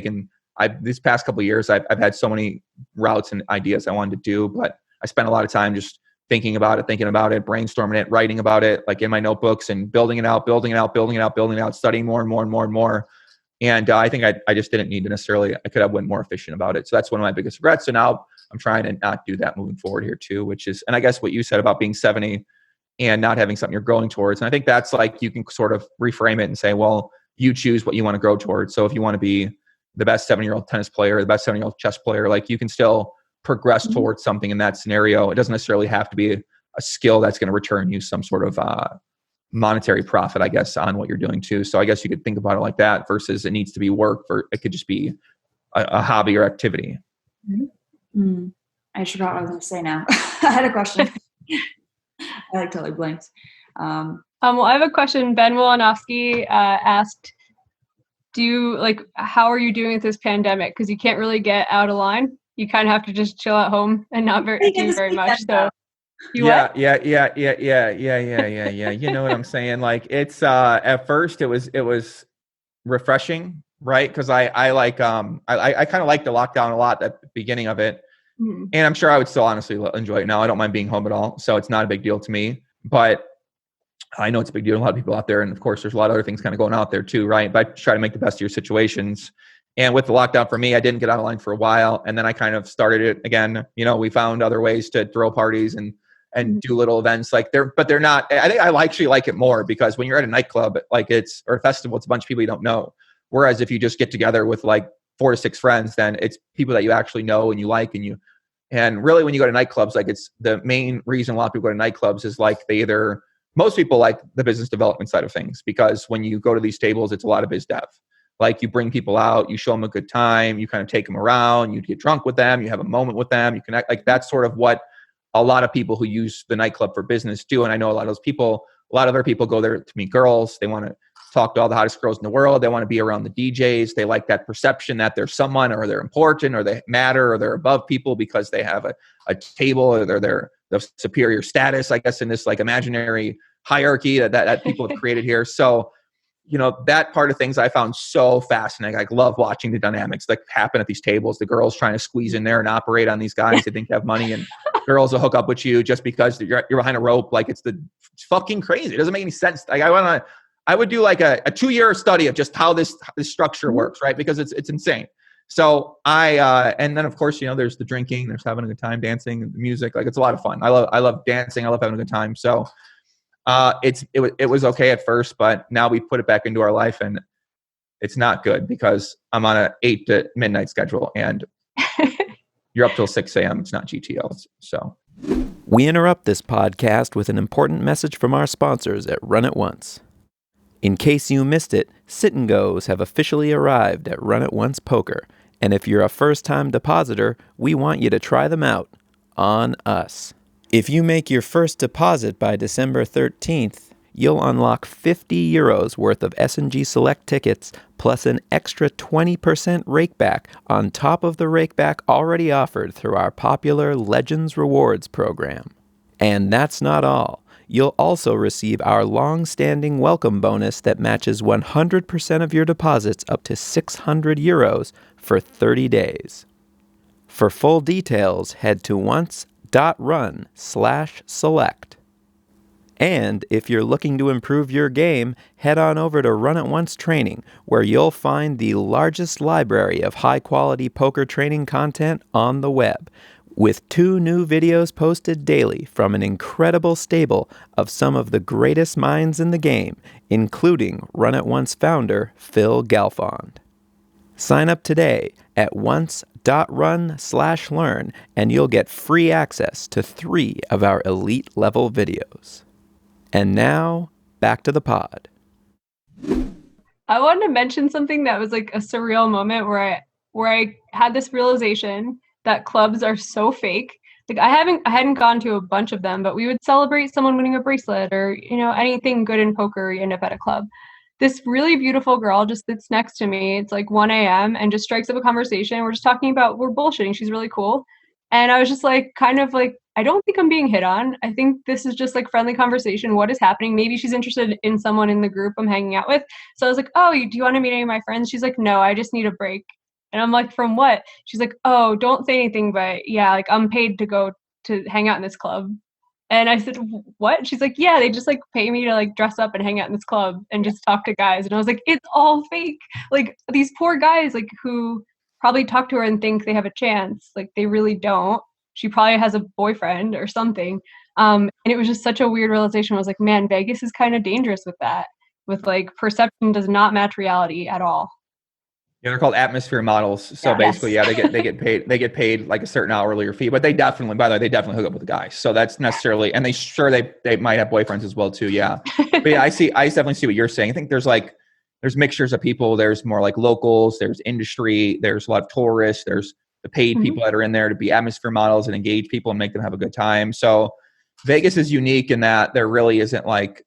these past couple of years, I've had so many routes and ideas I wanted to do, but I spent a lot of time just thinking about it, brainstorming it, writing about it, like in my notebooks, and building it out, studying more and more and more and more. And I think I just didn't need to necessarily, I could have been more efficient about it. So that's one of my biggest regrets. So now I'm trying to not do that moving forward here too, which is, and I guess what you said about being 70 and not having something you're growing towards. And I think that's like, you can sort of reframe it and say, well, you choose what you want to grow towards. So if you want to be the best 7-year-old tennis player, the best 7-year-old chess player, like you can still progress towards something in that scenario. It doesn't necessarily have to be a skill that's going to return you some sort of monetary profit, I guess, on what you're doing too. So I guess you could think about it like that versus it needs to be work, or it could just be a hobby or activity. Mm-hmm. I forgot what I was going to say now. I had a question. I like totally blanked. Well, I have a question. Ben Wilanowski asked, how are you doing with this pandemic? Because you can't really get out of line. You kind of have to just chill at home and not do very much. So yeah. You know what I'm saying? Like, it's at first it was refreshing, right? Because I kind of liked the lockdown a lot at the beginning of it. Mm-hmm. And I'm sure I would still honestly enjoy it now. I don't mind being home at all. So it's not a big deal to me. But I know it's a big deal to a lot of people out there. And of course, there's a lot of other things kind of going out there too, right? But try to make the best of your situations. And with the lockdown for me, I didn't get out of line for a while. And then I kind of started it again. We found other ways to throw parties and do little events but they're not, I think I actually like it more, because when you're at a nightclub, or a festival, it's a bunch of people you don't know. Whereas if you just get together with like 4 to 6 friends, then it's people that you actually know and you like, and really when you go to nightclubs, like it's the main reason a lot of people go to nightclubs is like most people like the business development side of things, because when you go to these tables, it's a lot of biz dev. Like you bring people out, you show them a good time, you kind of take them around, you get drunk with them, you have a moment with them, you connect. Like that's sort of what a lot of people who use the nightclub for business do. And I know a lot of other people go there to meet girls. They want to talk to all the hottest girls in the world. They want to be around the DJs. They like that perception that they're someone, or they're important, or they matter, or they're above people because they have a table, or they're the superior status, I guess, in this like imaginary hierarchy that people have created here. So, that part of things I found so fascinating. I love watching the dynamics that happen at these tables. The girls trying to squeeze in there and operate on these guys. They think they have money, and girls will hook up with you just because you're behind a rope. Like it's fucking crazy. It doesn't make any sense. Like I would do like a 2-year study of just how this structure works, right? Because it's insane. So and then of course, there's the drinking, there's having a good time, dancing, the music. Like it's a lot of fun. I love dancing. I love having a good time. So it was okay at first, but now we put it back into our life, and it's not good because I'm on a 8 to midnight schedule, and you're up till 6 a.m. It's not GTO. So we interrupt this podcast with an important message from our sponsors at Run It Once. In case you missed it, Sit and Goes have officially arrived at Run It Once Poker, and if you're a first-time depositor, we want you to try them out. on us. If you make your first deposit by December 13th, you'll unlock 50 euros worth of S&G Select tickets plus an extra 20% rakeback on top of the rakeback already offered through our popular Legends Rewards program. And that's not all. You'll also receive our long-standing welcome bonus that matches 100% of your deposits up to 600 euros for 30 days. For full details, head to once.run/select. And if you're looking to improve your game, head on over to Run It Once Training, where you'll find the largest library of high-quality poker training content on the web, with 2 new videos posted daily from an incredible stable of some of the greatest minds in the game, including Run It Once founder Phil Galfond. Sign up today at once.run/learn, and you'll get free access to 3 of our elite level videos. And now, back to the pod. I wanted to mention something that was like a surreal moment where I had this realization that clubs are so fake. Like I hadn't gone to a bunch of them, but we would celebrate someone winning a bracelet or, anything good in poker, you end up at a club. This really beautiful girl just sits next to me. It's like 1 a.m. and just strikes up a conversation. We're just talking about, we're bullshitting. She's really cool. And I was just like, kind of like, I don't think I'm being hit on. I think this is just like friendly conversation. What is happening? Maybe she's interested in someone in the group I'm hanging out with. So I was like, oh, do you want to meet any of my friends? She's like, no, I just need a break. And I'm like, from what? She's like, oh, don't say anything, but yeah, like I'm paid to go to hang out in this club. And I said, what? She's like, yeah, they just like pay me to like dress up and hang out in this club and just talk to guys. And I was like, it's all fake. Like these poor guys, like who probably talk to her and think they have a chance. Like they really don't. She probably has a boyfriend or something. And it was just such a weird realization. I was like, man, Vegas is kind of dangerous with that. With like perception does not match reality at all. Yeah, they're called atmosphere models. So basically, they get paid like a certain hourly or fee, but they definitely hook up with the guys. So that's necessarily, and they might have boyfriends as well too. Yeah. But yeah, I definitely see what you're saying. I think there's mixtures of people. There's more like locals, there's industry, there's a lot of tourists, there's the paid people that are in there to be atmosphere models and engage people and make them have a good time. So Vegas is unique in that there really isn't like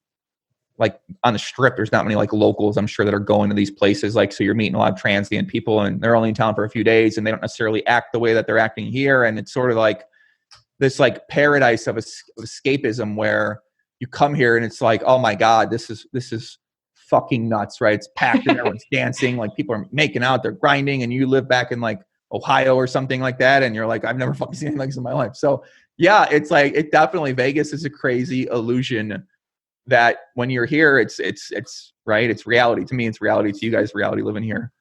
on the strip, there's not many like locals, I'm sure, that are going to these places. Like, so you're meeting a lot of transient people and they're only in town for a few days and they don't necessarily act the way that they're acting here. And it's sort of like this like paradise of escapism where you come here and it's like, oh my God, this is fucking nuts, right? It's packed and everyone's dancing, like people are making out, they're grinding, and you live back in like Ohio or something like that. And you're like, I've never fucking seen anything like this in my life. So yeah, it's like, it definitely, Vegas is a crazy illusion that when you're here, it's right. It's reality to me. It's reality to you guys. Reality living here,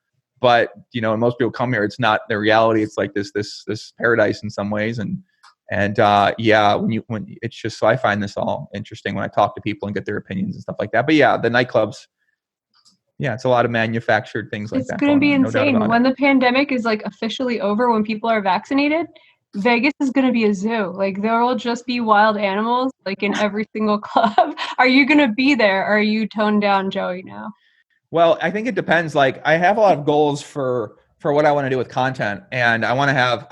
but when most people come here, it's not their reality. It's like this paradise in some ways, and yeah, when it's just, so I find this all interesting when I talk to people and get their opinions and stuff like that. But yeah, the nightclubs, yeah, it's a lot of manufactured things like that. It's going to be insane when the pandemic is like officially over. When people are vaccinated, Vegas is going to be a zoo. Like there will just be wild animals like in every single club. Are you going to be there? Or are you toned down, Joey, now? Well, I think it depends. Like I have a lot of goals for what I want to do with content. And I want to have,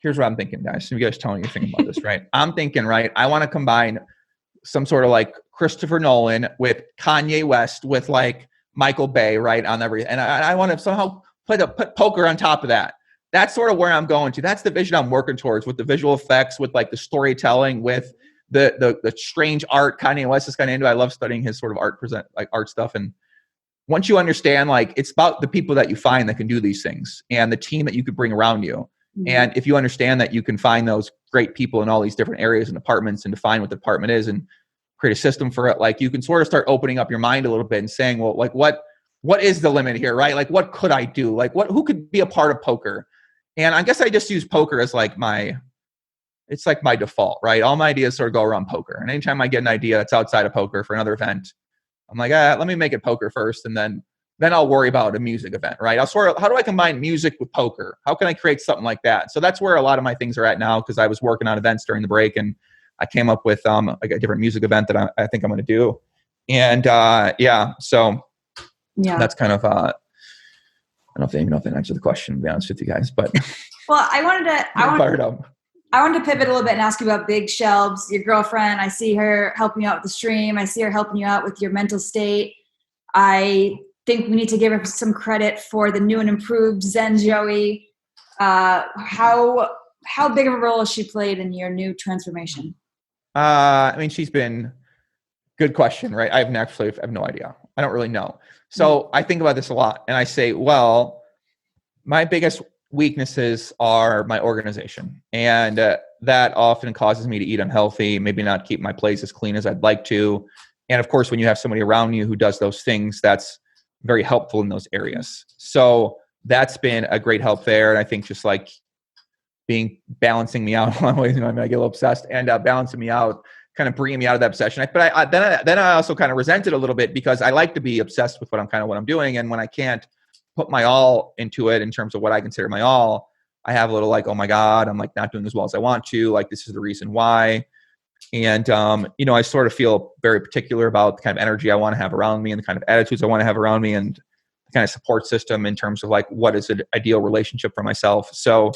here's what I'm thinking, guys. So you guys tell me what you think about this, right? I'm thinking, right, I want to combine some sort of like Christopher Nolan with Kanye West with like Michael Bay, right, on everything. And I want to somehow put poker on top of that. That's sort of where I'm going to. That's the vision I'm working towards, with the visual effects, with like the storytelling, with the strange art Kanye West is kind of into. I love studying his sort of art stuff. And once you understand, like, it's about the people that you find that can do these things and the team that you could bring around you. Mm-hmm. And if you understand that you can find those great people in all these different areas and departments and define what the department is and create a system for it, like, you can sort of start opening up your mind a little bit and saying, well, like, what is the limit here, right? Like, what could I do? Like, who could be a part of poker? And I guess I just use poker as like it's like my default, right? All my ideas sort of go around poker. And anytime I get an idea that's outside of poker for another event, I'm like, let me make it poker first. And then I'll worry about a music event, right? I'll sort of, how do I combine music with poker? How can I create something like that? So that's where a lot of my things are at now, because I was working on events during the break and I came up with like a different music event that I think I'm going to do. And so that's kind of, I don't know if they answered the question, to be honest with you guys, but well, I wanted to, fired up. I wanted to pivot a little bit and ask you about Big Shelves, your girlfriend. I see her helping you out with the stream. I see her helping you out with your mental state. I think we need to give her some credit for the new and improved Zen Joey. How big of a role has she played in your new transformation? I mean, she's been, good question, right? I have no idea. I don't really know. So I think about this a lot and I say, well, my biggest weaknesses are my organization. And that often causes me to eat unhealthy, maybe not keep my place as clean as I'd like to. And of course, when you have somebody around you who does those things, that's very helpful in those areas. So that's been a great help there. And I think just like balancing me out in a lot of ways, I get a little obsessed and balancing me out, kind of bringing me out of that obsession. But then I also kind of resent it a little bit because I like to be obsessed with what I'm doing. And when I can't put my all into it in terms of what I consider my all, I have a little like, oh my God, I'm like not doing as well as I want to. Like, this is the reason why. And, I sort of feel very particular about the kind of energy I want to have around me and the kind of attitudes I want to have around me and the kind of support system in terms of like, what is an ideal relationship for myself. So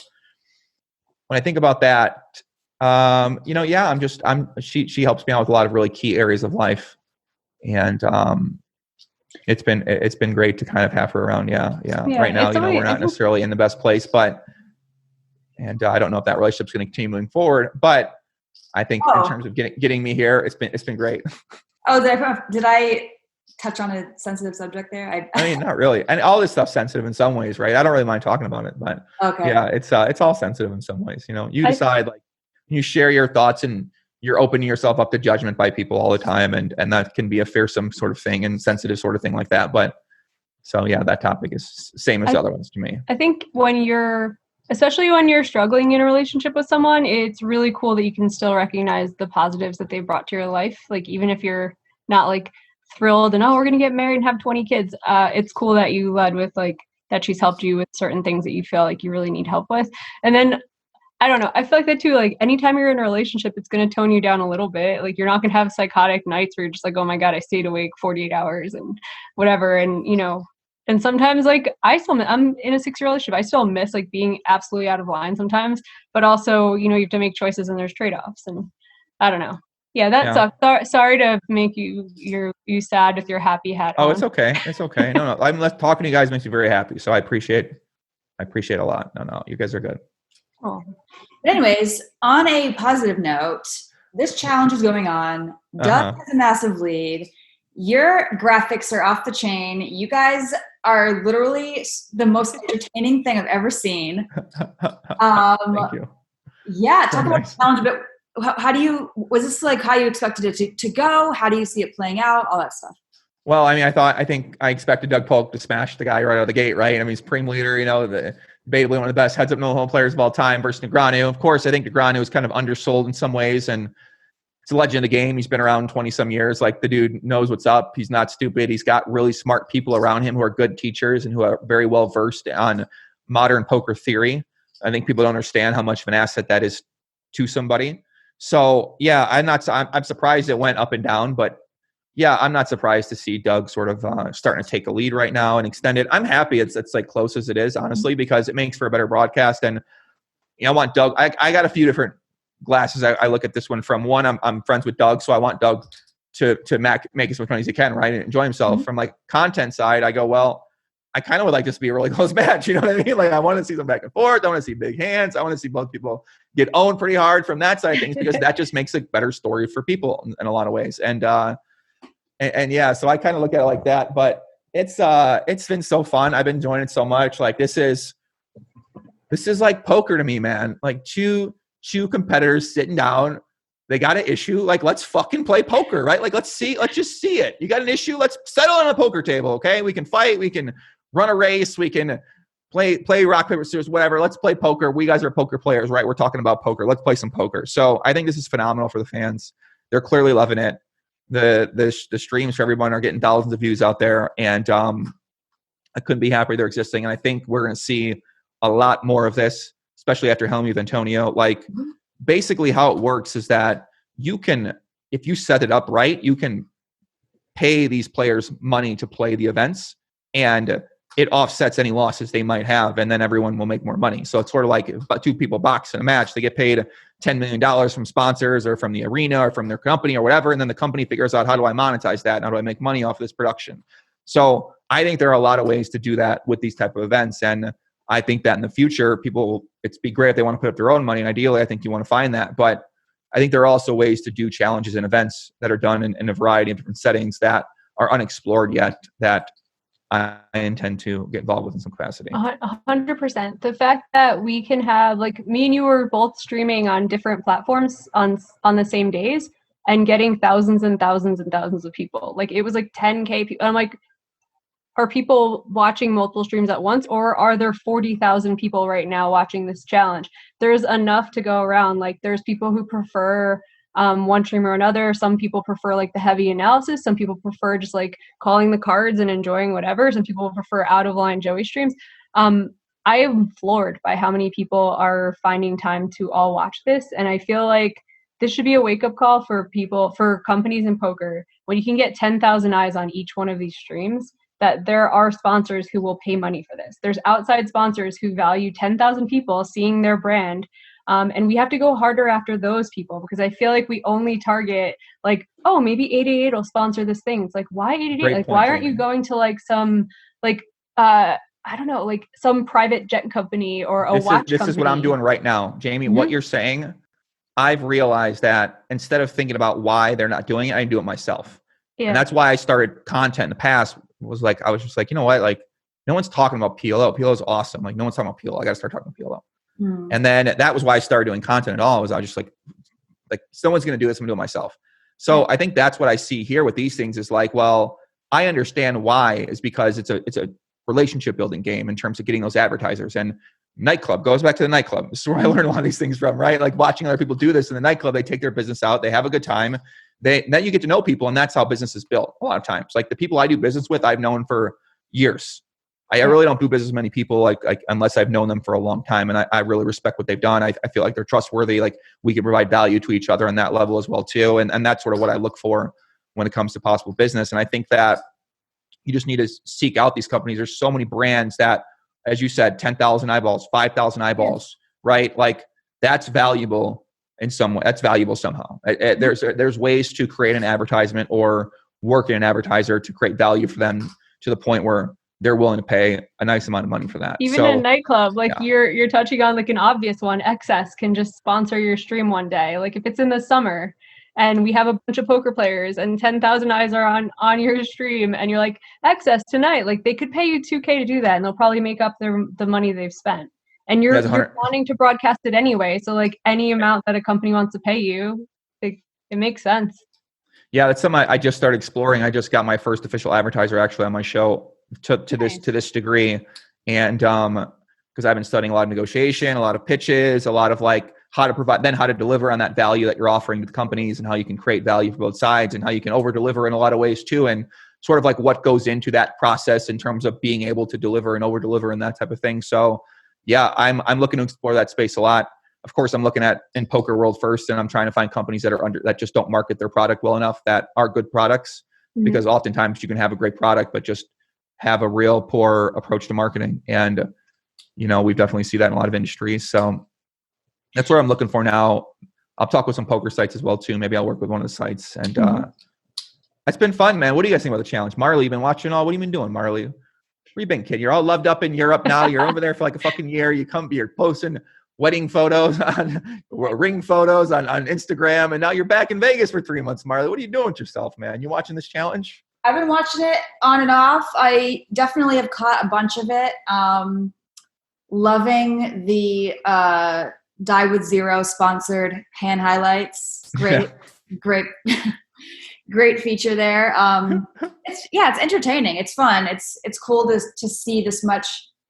when I think about that, she helps me out with a lot of really key areas of life. And, it's been great to kind of have her around. Yeah. Right now, we're not necessarily in the best place, but I don't know if that relationship's going to continue moving forward, but I think in terms of getting me here, it's been great. Oh, did I touch on a sensitive subject there? I mean, not really. And all this stuff's sensitive in some ways, right? I don't really mind talking about it, but yeah, it's all sensitive in some ways. You decide like you share your thoughts and you're opening yourself up to judgment by people all the time. And that can be a fearsome sort of thing and sensitive sort of thing like that. But so yeah, that topic is same as other ones to me. I think especially when you're struggling in a relationship with someone, it's really cool that you can still recognize the positives that they brought to your life. Like, even if you're not like thrilled and, we're going to get married and have 20 kids. It's cool that you led with like that she's helped you with certain things that you feel like you really need help with. And then I don't know. I feel like that too. Like, anytime you're in a relationship, it's going to tone you down a little bit. Like, you're not going to have psychotic nights where you're just like, oh my God, I stayed awake 48 hours and whatever. And, and sometimes like I'm in a 6-year relationship. I still miss like being absolutely out of line sometimes, but also, you have to make choices and there's trade-offs, and I don't know. Yeah, that sucks. Sorry to make you sad with your happy hat on. It's okay. It's okay. No. Talking to you guys makes me very happy. So I appreciate a lot. No, you guys are good. Oh. But anyways, on a positive note, this challenge is going on. Doug has a massive lead. Your graphics are off the chain. You guys are literally the most entertaining thing I've ever seen. Thank you. Yeah, talk about the challenge a bit. Was this like how you expected it to go? How do you see it playing out? All that stuff. Well, I mean, I think I expected Doug Polk to smash the guy right out of the gate, right? I mean, he's Supreme Leader, debatably one of the best heads up no hole players of all time versus Negreanu. Of course, I think Negreanu is kind of undersold in some ways, and it's a legend of the game. He's been around 20 some years. Like, the dude knows what's up. He's not stupid. He's got really smart people around him who are good teachers and who are very well versed on modern poker theory. I think people don't understand how much of an asset that is to somebody. So yeah, I'm surprised it went up and down, but yeah, I'm not surprised to see Doug sort of starting to take a lead right now and extend it. I'm happy it's like close as it is, honestly, because it makes for a better broadcast. And I want Doug. I got a few different glasses. I look at this one from. One, I'm friends with Doug, so I want Doug to make as much money as he can, right, and enjoy himself. Mm-hmm. From like content side, I go, well, I kind of would like this to be a really close match. You know what I mean? Like, I want to see them back and forth. I want to see big hands. I want to see both people get owned pretty hard from that side of things, because that just makes a better story for people in a lot of ways. And yeah, so I kind of look at it like that. But it's been so fun. I've been enjoying it so much. Like, this is like poker to me, man. Like two competitors sitting down. They got an issue. Like, let's fucking play poker, right? Like, let's just see it. You got an issue. Let's settle on a poker table. Okay. We can fight. We can run a race. We can play rock, paper, scissors, whatever. Let's play poker. We guys are poker players, right? We're talking about poker. Let's play some poker. So I think this is phenomenal for the fans. They're clearly loving it. The streams for everyone are getting thousands of views out there. And I couldn't be happier they're existing. And I think we're going to see a lot more of this, especially after Helmuth Antonio. Like, basically how it works is that you can, if you set it up right, you can pay these players money to play the events, and it offsets any losses they might have, and then everyone will make more money. So it's sort of like if two people box in a match, they get paid $10 million from sponsors or from the arena or from their company or whatever, and then the company figures out, how do I monetize that? How do I make money off this production? So I think there are a lot of ways to do that with these type of events, and I think that in the future, people, it'd be great if they want to put up their own money, and ideally, I think you want to find that. But I think there are also ways to do challenges and events that are done in a variety of different settings that are unexplored yet, that I intend to get involved with in some capacity. 100%. The fact that we can have, like, me and you were both streaming on different platforms on the same days and getting thousands and thousands and thousands of people. Like, it was like 10K people. I'm like, are people watching multiple streams at once, or are there 40,000 people right now watching this challenge? There's enough to go around. Like, there's people who prefer one stream or another. Some people prefer like the heavy analysis. Some people prefer just like calling the cards and enjoying whatever. Some people prefer out of line Joey streams. I am floored by how many people are finding time to all watch this. And I feel like this should be a wake up call for people, for companies in poker, when you can get 10,000 eyes on each one of these streams, that there are sponsors who will pay money for this. There's outside sponsors who value 10,000 people seeing their brand. And we have to go harder after those people, because I feel like we only target like, oh, maybe 888 will sponsor this thing. It's like, why 888? Like, why aren't you going to like some, like, I don't know, like some private jet company or a watch company? This is what I'm doing right now, Jamie. Mm-hmm. What you're saying, I've realized that instead of thinking about why they're not doing it, I do it myself. Yeah. And that's why I started content in the past. Was like, I was just like, you know what? Like, no one's talking about PLO. PLO is awesome. Like, no one's talking about PLO. I got to start talking about PLO. And then that was why I started doing content at all. Was I was just like someone's going to do this, I'm going to do it myself. So I think that's what I see here with these things is like, well, I understand why is because it's a relationship building game in terms of getting those advertisers. And nightclub goes back to the nightclub. This is where I learned a lot of these things from, right? Like watching other people do this in the nightclub, they take their business out, they have a good time. Then you get to know people, and that's how business is built a lot of times. Like the people I do business with, I've known for years. I really don't do business with many people like unless I've known them for a long time, and I really respect what they've done. I feel like they're trustworthy. Like we can provide value to each other on that level as well too, and that's sort of what I look for when it comes to possible business. And I think that you just need to seek out these companies. There's so many brands that, as you said, 10,000 eyeballs, 5,000 eyeballs, right? Like that's valuable in some way. That's valuable somehow. There's ways to create an advertisement or work in an advertiser to create value for them to the point where they're willing to pay a nice amount of money for that. Even in a nightclub, like you're touching on like an obvious one. Excess can just sponsor your stream one day. Like if it's in the summer and we have a bunch of poker players and 10,000 eyes are on your stream and you're like, Excess tonight, like they could pay you $2K to do that and they'll probably make up the money they've spent. And you're wanting to broadcast it anyway. So like any amount that a company wants to pay you, it makes sense. Yeah, that's something I just started exploring. I just got my first official advertiser actually on my show to this degree. And because I've been studying a lot of negotiation, a lot of pitches, a lot of like how to provide, then how to deliver on that value that you're offering to the companies and how you can create value for both sides and how you can over deliver in a lot of ways too. And sort of like what goes into that process in terms of being able to deliver and over deliver and that type of thing. So yeah, I'm looking to explore that space a lot. Of course, I'm looking at in poker world first, and I'm trying to find companies that just don't market their product well enough that are good products, because oftentimes you can have a great product, but just have a real poor approach to marketing. And, you know, we definitely see that in a lot of industries. So that's what I'm looking for now. I'll talk with some poker sites as well too. Maybe I'll work with one of the sites. And it's been fun, man. What do you guys think about the challenge? Marley, you've been watching all. What have you been doing, Marley? Where you been, kid? You're all loved up in Europe now. You're over there for like a fucking year. You're posting wedding photos on ring photos on Instagram. And now you're back in Vegas for 3 months, Marley. What are you doing with yourself, man? You watching this challenge? I've been watching it on and off. I definitely have caught a bunch of it. Loving the Die With Zero sponsored hand highlights. Great feature there. It's entertaining. It's fun. It's cool to see this much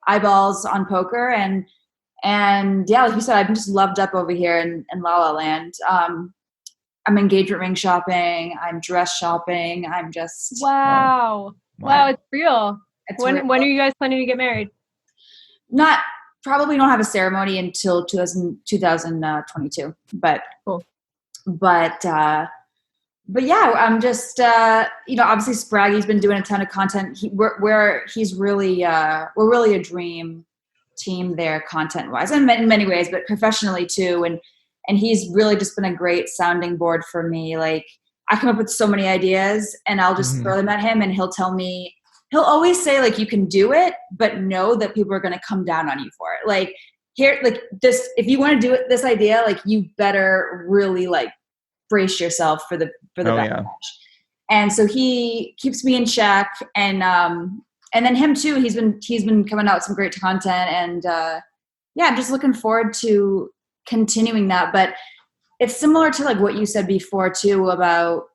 eyeballs on poker. And yeah, like you said, I'm just loved up over here in La La Land. I'm engagement ring shopping. I'm dress shopping. I'm just wow, it's real. When are you guys planning to get married? Probably don't have a ceremony until 2022. But cool. But but yeah, I'm just, obviously Spraggy's been doing a ton of content. We're really a dream team there content wise, and in many ways, but professionally too. And he's really just been a great sounding board for me. Like, I come up with so many ideas and I'll just throw them at him, and he'll always say, like, you can do it, but know that people are going to come down on you for it. Like, here, like this, if you want to do it, this idea, like, you better really like brace yourself for the backlash. Yeah. And so he keeps me in check, and then him too. He's been coming out with some great content, and I'm just looking forward to continuing that. But it's similar to like what you said before too, about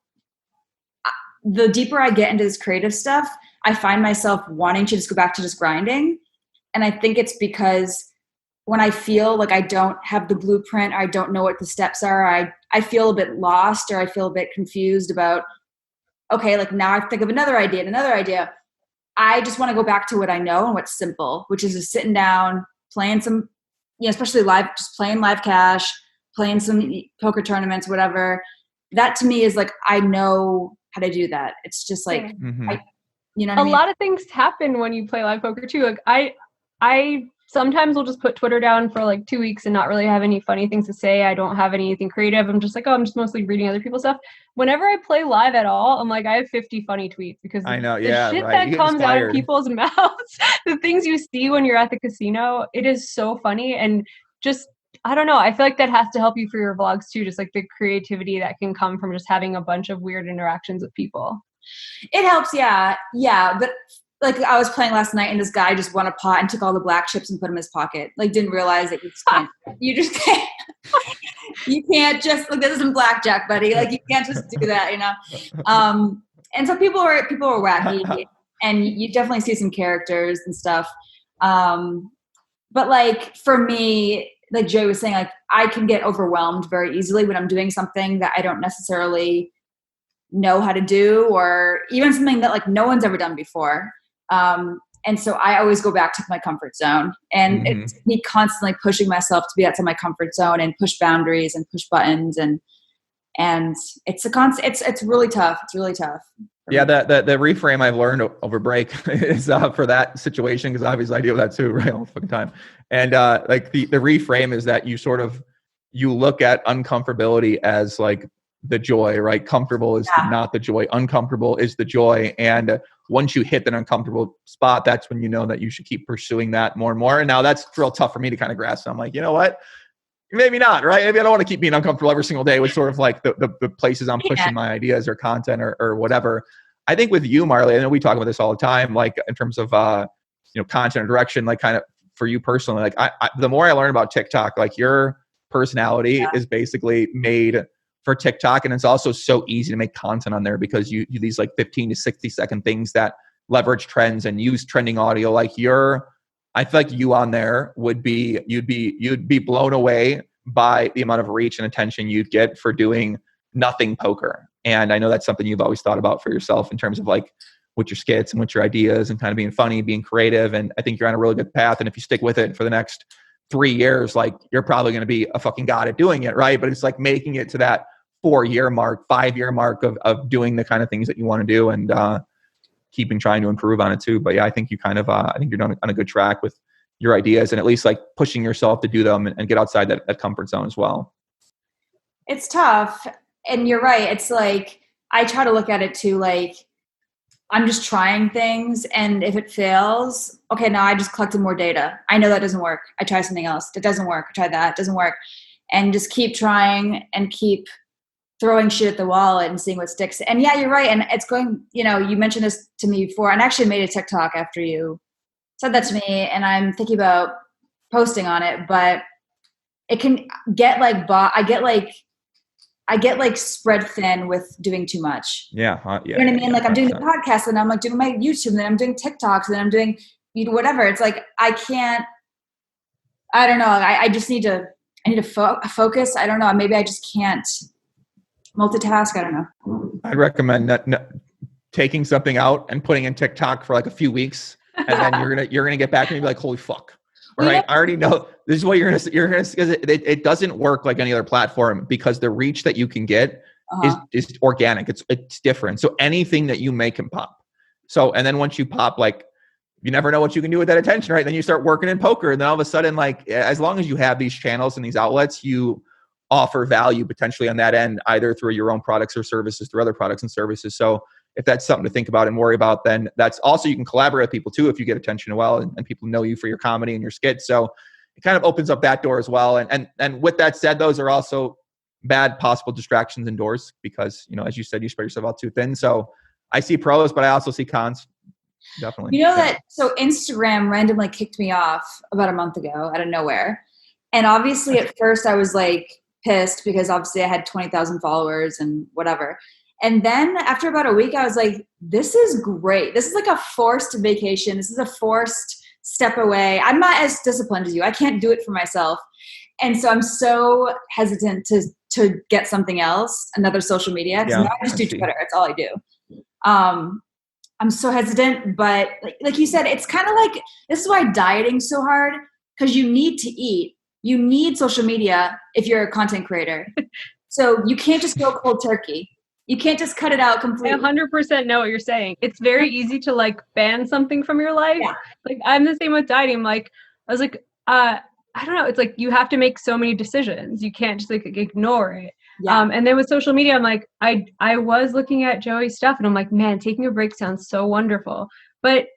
the deeper I get into this creative stuff, I find myself wanting to just go back to just grinding. And I think it's because when I feel like I don't have the blueprint, or I don't know what the steps are, I feel a bit lost, or I feel a bit confused about, okay, like now I think of another idea. I just want to go back to what I know and what's simple, which is just sitting down, playing some, especially live, just playing live cash, playing some poker tournaments, whatever. That to me is like, I know how to do that. It's just like, a lot of things happen when you play live poker too. Like I sometimes will just put Twitter down for like 2 weeks and not really have any funny things to say. I don't have anything creative. I'm just like, I'm just mostly reading other people's stuff. Whenever I play live at all, I'm like, I have 50 funny tweets, because I know, the shit that comes out of people's mouths, the things you see when you're at the casino, it is so funny. And just, I don't know, I feel like that has to help you for your vlogs too. Just like the creativity that can come from just having a bunch of weird interactions with people. It helps. Yeah. But like, I was playing last night and this guy just won a pot and took all the black chips and put them in his pocket. Like, didn't realize that you just can't, you can't just, like, this isn't blackjack, buddy. Like, you can't just do that, And so people were wacky, and you definitely see some characters and stuff. But like, for me, like Joey was saying, like, I can get overwhelmed very easily when I'm doing something that I don't necessarily know how to do, or even something that like no one's ever done before. And so I always go back to my comfort zone, and it's me constantly pushing myself to be outside my comfort zone and push boundaries and push buttons. And it's it's really tough. It's really tough. Yeah. The reframe I've learned over break is for that situation, because obviously I deal with that too, right? All the fucking time. And like the reframe is that you look at uncomfortability as like the joy, right? Comfortable is not the joy. Uncomfortable is the joy. And once you hit that uncomfortable spot, that's when you know that you should keep pursuing that more and more. And now that's real tough for me to kind of grasp. I'm like, you know what? Maybe not, right? Maybe I don't want to keep being uncomfortable every single day with sort of like the places I'm pushing my ideas or content or whatever. I think with you, Marle, I know we talk about this all the time, like in terms of, content or direction, like kind of for you personally, like I the more I learn about TikTok, like your personality is basically made for TikTok. And it's also so easy to make content on there because you do these like 15 to 60 second things that leverage trends and use trending audio. Like I feel like you on there you'd be blown away by the amount of reach and attention you'd get for doing nothing poker. And I know that's something you've always thought about for yourself in terms of like with your skits and with your ideas and kind of being funny, being creative. And I think you're on a really good path. And if you stick with it for the next 3 years, like you're probably going to be a fucking god at doing it. Right. But it's like making it to that 4-year mark, 5-year mark of doing the kind of things that you want to do, and trying to improve on it too. But yeah, I think you kind of, I think you're on a good track with your ideas, and at least like pushing yourself to do them and get outside that comfort zone as well. It's tough. And you're right. It's like, I try to look at it too, like, I'm just trying things. And if it fails, okay, now I just collected more data. I know that doesn't work. I try something else. It doesn't work. I try that. It doesn't work. And just keep trying and keep throwing shit at the wall and seeing what sticks. And yeah, you're right. And it's going, you mentioned this to me before, and I actually made a TikTok after you said that to me, and I'm thinking about posting on it, but it can get like, I get like spread thin with doing too much. Yeah. You know what I mean? Like I'm doing the podcast, and I'm like doing my YouTube, and then I'm doing TikToks, and then I'm doing whatever. It's like, I don't know. I just need to focus. I don't know. Maybe I just can't multitask. I don't know. I'd recommend taking something out and putting in TikTok for like a few weeks, and then you're gonna get back and be like, holy fuck. All right. I already know this is what you're gonna because it doesn't work like any other platform, because the reach that you can get is organic. It's different. So anything that you make can pop. So, and then once you pop, like, you never know what you can do with that attention, right? Then you start working in poker, and then all of a sudden, like, as long as you have these channels and these outlets, you offer value potentially on that end, either through your own products or services, through other products and services. So if that's something to think about and worry about, then that's also, you can collaborate with people too if you get attention well, and people know you for your comedy and your skits. So it kind of opens up that door as well. And with that said, those are also bad possible distractions indoors because, you know, as you said, you spread yourself out too thin. So I see pros, but I also see cons. Definitely. You know that, so Instagram randomly kicked me off about a month ago out of nowhere. And obviously at first I was like pissed because obviously I had 20,000 followers and whatever. And then after about a week, I was like, this is great. This is like a forced vacation. This is a forced step away. I'm not as disciplined as you. I can't do it for myself. And so I'm so hesitant to get something else, another social media. Because now I just do Twitter. That's all I do. I'm so hesitant, but like you said, it's kind of like, this is why dieting's so hard, because you need to eat. You need social media if you're a content creator. So you can't just go cold turkey. You can't just cut it out completely. I 100% know what you're saying. It's very easy to like ban something from your life. Yeah. Like I'm the same with dieting. Like I was like, I don't know. It's like you have to make so many decisions. You can't just like ignore it. Yeah. And then with social media, I'm like, I was looking at Joey's stuff and I'm like, man, taking a break sounds so wonderful. But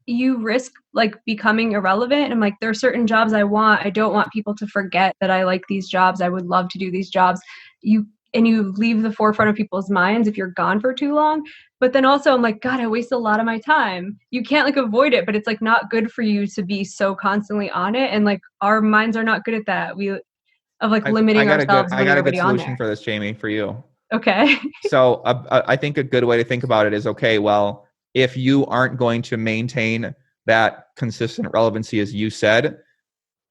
you risk like becoming irrelevant. I'm like, there are certain jobs I want. I don't want people to forget that I like these jobs. I would love to do these jobs. You leave the forefront of people's minds if you're gone for too long. But then also I'm like, God, I waste a lot of my time. You can't like avoid it, but it's like not good for you to be so constantly on it. And like our minds are not good at that. Limiting ourselves. I got a good solution for this, Jamie, for you. Okay. So I think a good way to think about it is, okay, well, if you aren't going to maintain that consistent relevancy, as you said,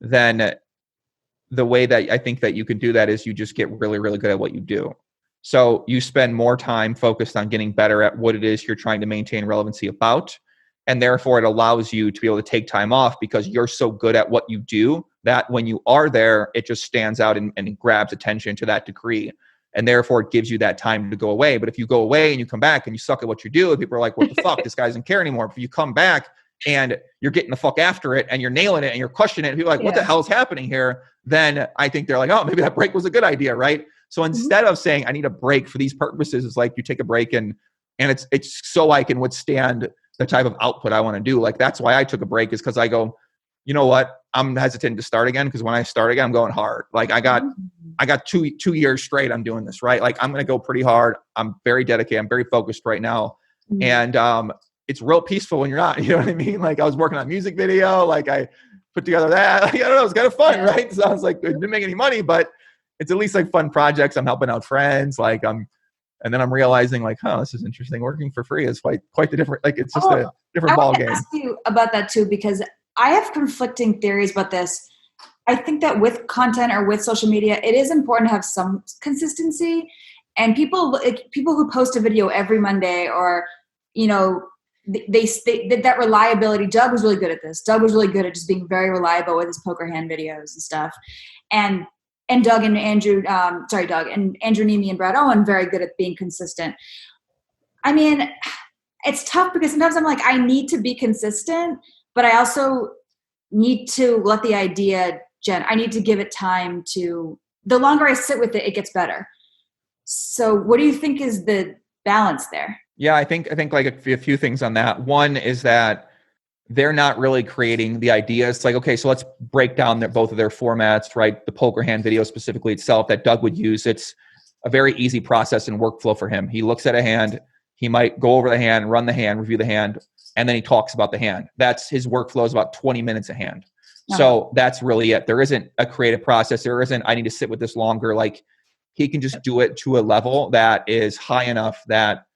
then the way that I think that you can do that is you just get really, really good at what you do. So you spend more time focused on getting better at what it is you're trying to maintain relevancy about. And therefore it allows you to be able to take time off because you're so good at what you do that when you are there, it just stands out and grabs attention to that degree. And therefore it gives you that time to go away. But if you go away and you come back and you suck at what you do, people are like, what the fuck? This guy doesn't care anymore. But if you come back and you're getting the fuck after it and you're nailing it and you're questioning it, and people are like, what the hell is happening here? Then I think they're like, oh, maybe that break was a good idea, right? So instead of saying I need a break for these purposes, it's like you take a break and it's so I can withstand the type of output I want to do. Like that's why I took a break, is because I go, you know what? I'm hesitant to start again, because when I start again, I'm going hard. Like I got 2 years straight I'm doing this, right? Like I'm going to go pretty hard. I'm very dedicated. I'm very focused right now. And it's real peaceful when you're not, you know what I mean? Like I was working on a music video, like I put together that, like, I don't know, it's kind of fun, right? So I was like, it didn't make any money, but it's at least like fun projects. I'm helping out friends. Like and then I'm realizing like, oh, this is interesting. Working for free is quite the different, like it's just a different ball game. I want to ask you about that too, because I have conflicting theories about this. I think that with content or with social media, it is important to have some consistency, and people who post a video every Monday, or, you know, they that reliability. Doug was really good at this. Doug was really good at just being very reliable with his poker hand videos and stuff. And Doug and Andrew, Doug and Andrew Nemi and Brad Owen, very good at being consistent. I mean, it's tough because sometimes I'm like, I need to be consistent, but I also need to let the idea I need to give it time to, the longer I sit with it, it gets better. So what do you think is the balance there? Yeah, I think like a few things on that. One is that they're not really creating the ideas. It's like, okay, so let's break down both of their formats, right? The poker hand video specifically itself that Doug would use. It's a very easy process and workflow for him. He looks at a hand, he might go over the hand, run the hand, review the hand, and then he talks about the hand. That's his workflow, is about 20 minutes a hand. So that's really it. There isn't a creative process. There isn't, I need to sit with this longer. Like he can just do it to a level that is high enough that,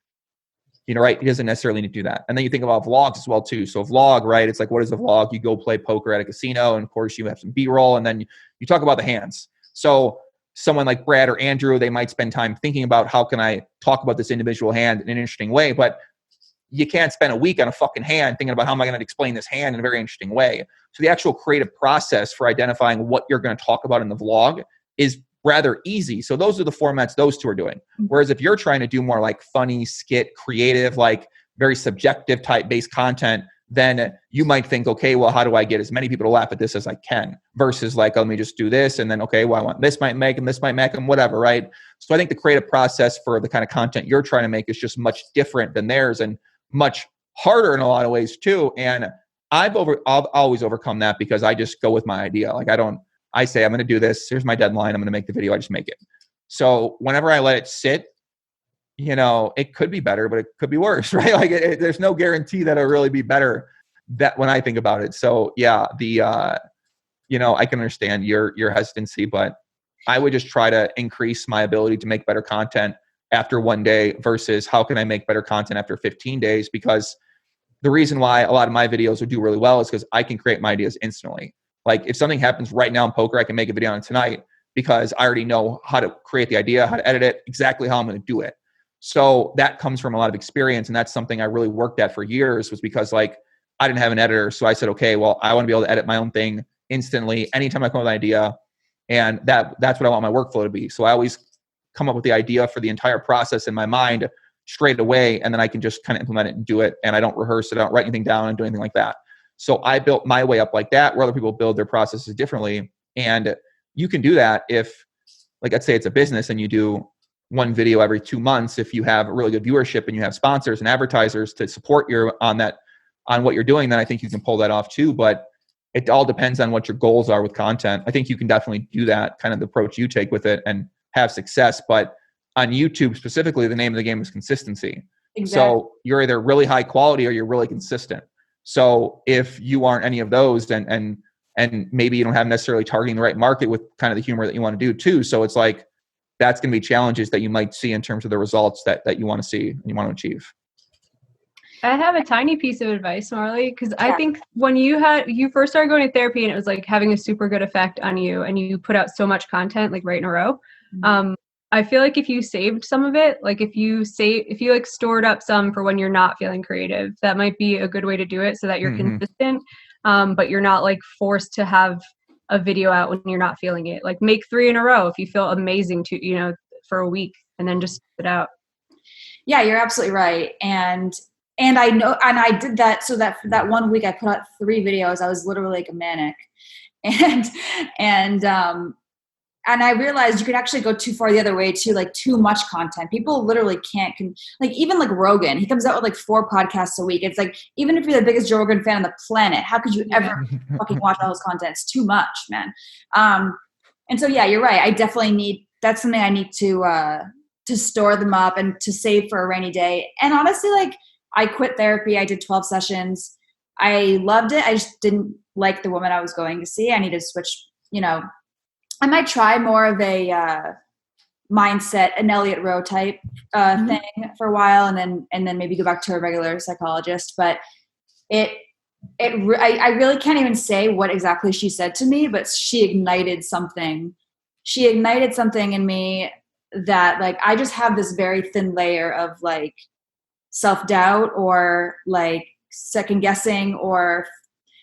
you know, right, he doesn't necessarily need to do that. And then you think about vlogs as well too. So vlog, right, it's like, what is a vlog? You go play poker at a casino, and of course you have some B-roll, and then you talk about the hands. So someone like Brad or Andrew, they might spend time thinking about, how can I talk about this individual hand in an interesting way? But you can't spend a week on a fucking hand thinking about how am I going to explain this hand in a very interesting way. So the actual creative process for identifying what you're going to talk about in the vlog is rather easy. So those are the formats those two are doing. Whereas if you're trying to do more like funny, skit, creative, like very subjective type based content, then you might think, okay, well, how do I get as many people to laugh at this as I can? Versus like, let me just do this. And then, okay, well, I want this might make them, this might make them, whatever, right? So I think the creative process for the kind of content you're trying to make is just much different than theirs and much harder in a lot of ways too. And I've always overcome that because I just go with my idea. Like I say, I'm going to do this. Here's my deadline. I'm going to make the video. I just make it. So whenever I let it sit, it could be better, but it could be worse, right? Like there's no guarantee that it'll really be better that when I think about it. So yeah, I can understand your hesitancy, but I would just try to increase my ability to make better content after one day versus how can I make better content after 15 days? Because the reason why a lot of my videos would do really well is because I can create my ideas instantly. Like if something happens right now in poker, I can make a video on it tonight because I already know how to create the idea, how to edit it, exactly how I'm going to do it. So that comes from a lot of experience. And that's something I really worked at for years was because like I didn't have an editor. So I said, okay, well, I want to be able to edit my own thing instantly anytime I come up with an idea. And that's what I want my workflow to be. So I always come up with the idea for the entire process in my mind straight away. And then I can just kind of implement it and do it. And I don't rehearse it. I don't write anything down and do anything like that. So I built my way up like that, where other people build their processes differently. And you can do that if, like, let's say it's a business and you do one video every 2 months. If you have a really good viewership and you have sponsors and advertisers to support on what you're doing, then I think you can pull that off too. But it all depends on what your goals are with content. I think you can definitely do that, kind of the approach you take with it, and have success. But on YouTube specifically, the name of the game is consistency. Exactly. So you're either really high quality or you're really consistent. So if you aren't any of those, and maybe you don't have necessarily targeting the right market with kind of the humor that you want to do too. So it's like, that's going to be challenges that you might see in terms of the results that you want to see and you want to achieve. I have a tiny piece of advice, Marley, because I think when you first started going to therapy and it was like having a super good effect on you and you put out so much content like right in a row, I feel like if you saved some of it, like if you like stored up some for when you're not feeling creative, that might be a good way to do it so that you're consistent, but you're not like forced to have a video out when you're not feeling it. Like make 3 in a row if you feel amazing for a week, and then just put it out. Yeah, you're absolutely right. And I know, and I did that. So that for that 1 week I put out 3 videos. I was literally like a manic, and I realized you could actually go too far the other way too, like too much content. People literally can't, like even like Rogan, he comes out with like 4 podcasts a week. It's like, even if you're the biggest Joe Rogan fan on the planet, how could you ever fucking watch all his content? It's too much, man. And so, yeah, you're right. I definitely that's something I need to store them up and to save for a rainy day. And honestly, like I quit therapy. I did 12 sessions. I loved it. I just didn't like the woman I was going to see. I need to switch, I might try more of a mindset, an Elliott Rowe type thing for a while, and then maybe go back to a regular psychologist. But I really can't even say what exactly she said to me, but she ignited something. She ignited something in me that like I just have this very thin layer of like self-doubt or like second guessing or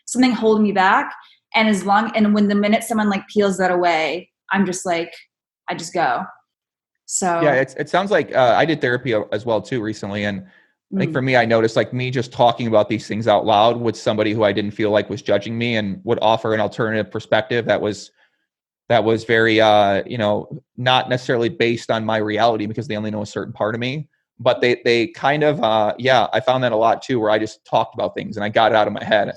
something holding me back. And when the minute someone like peels that away, I'm just like, I just go. So yeah, it sounds like I did therapy as well too recently. And I think for me, I noticed like me just talking about these things out loud with somebody who I didn't feel like was judging me and would offer an alternative perspective that was very, not necessarily based on my reality because they only know a certain part of me, but they kind of, I found that a lot too, where I just talked about things and I got it out of my head.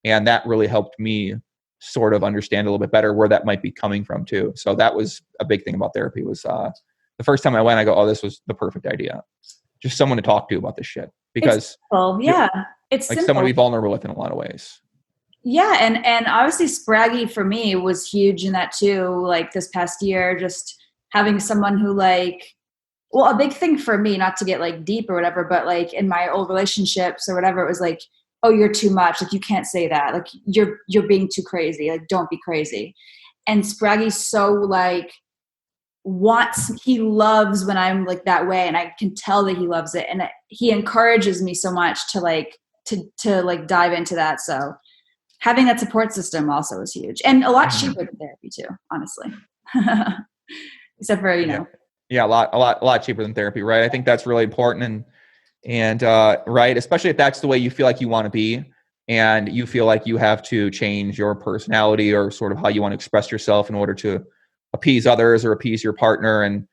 And that really helped me sort of understand a little bit better where that might be coming from too. So that was a big thing about therapy was the first time I went, I go, oh, this was the perfect idea. Just someone to talk to about this shit. Because it's simple. Yeah, it's like simple. someone to be vulnerable with in a lot of ways. Yeah, and obviously Spraggy for me was huge in that too. Like this past year, just having someone who like, well, a big thing for me, not to get like deep or whatever, but like in my old relationships or whatever, it was like, oh, you're too much. Like you can't say that. Like you're being too crazy. Like don't be crazy. And Spraggy's so like he loves when I'm like that way, and I can tell that he loves it, and he encourages me so much to like like dive into that. So having that support system also is huge, and a lot cheaper than therapy too, honestly. except for, you know. Yeah, a lot cheaper than therapy, right? I think that's really important. And right, especially if that's the way you feel like you want to be, and you feel like you have to change your personality or sort of how you want to express yourself in order to appease others or appease your partner. And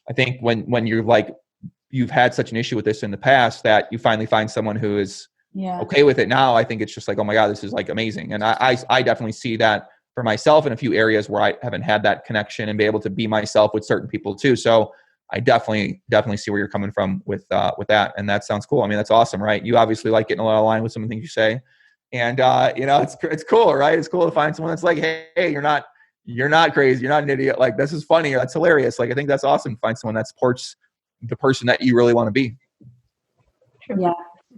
I think when you're like, you've had such an issue with this in the past that you finally find someone who is okay with it now, I think it's just like, oh my God, this is like amazing. And I definitely see that for myself in a few areas where I haven't had that connection and be able to be myself with certain people too. So I definitely see where you're coming from with that. And that sounds cool. I mean, that's awesome, right? You obviously like getting a lot of line with some of the things you say. And, you know, it's cool, right? It's cool to find someone that's like, hey, you're not crazy. You're not an idiot. Like, this is funny. Or that's hilarious. Like, I think that's awesome to find someone that supports the person that you really want to be. Yeah.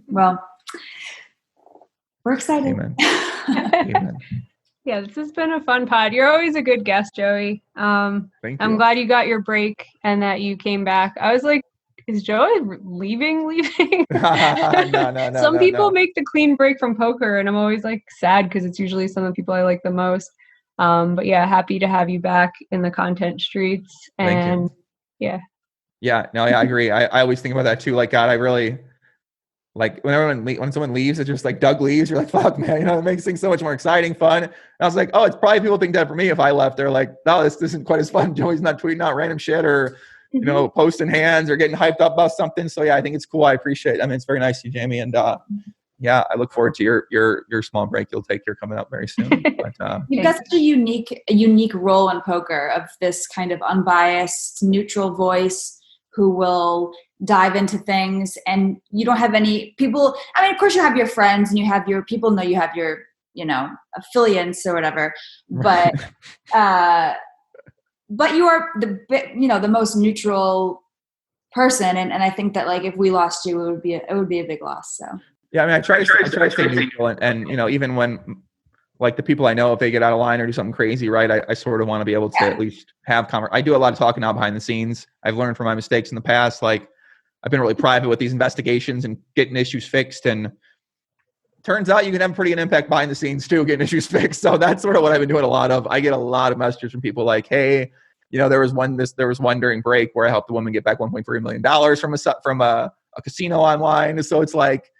Well, we're excited. Amen. Amen. Yeah, this has been a fun pod. You're always a good guest, Joey. Thank you. I'm glad you got your break and that you came back. I was like, is Joey leaving? No, Some people make the clean break from poker, and I'm always like sad because it's usually some of the people I like the most. But yeah, happy to have you back in the content streets. And yeah. Yeah, no, I agree. I always think about that too. Like, God, I really like when someone leaves, it's just like Doug leaves. You're like, fuck, man, you know, it makes things so much more exciting, fun. And I was like, oh, it's probably people think that for me if I left. They're like, no, this isn't quite as fun. Joey's not tweeting out random shit or, you know, posting hands or getting hyped up about something. So yeah, I think it's cool. I appreciate it. I mean, it's very nice of you, Jamie. And yeah, I look forward to your small break you'll take here coming up very soon. But you've got such a unique role in poker of this kind of unbiased, neutral voice who will dive into things, and you don't have any people. I mean, of course you have your friends and you have your people know you have your, you know, affiliates or whatever, but but you are the most neutral person. And I think that like, if we lost you, it would be a big loss. So yeah, I mean, I try to stay neutral and, you know, even when like the people I know, if they get out of line or do something crazy, right, I sort of want to be able to at least have I do a lot of talking now behind the scenes. I've learned from my mistakes in the past. Like, I've been really private with these investigations and getting issues fixed. And turns out you can have a pretty good impact behind the scenes too, getting issues fixed. So that's sort of what I've been doing a lot of. I get a lot of messages from people like, hey, you know, there was one during break where I helped a woman get back $1.3 million from a casino online. So it's like,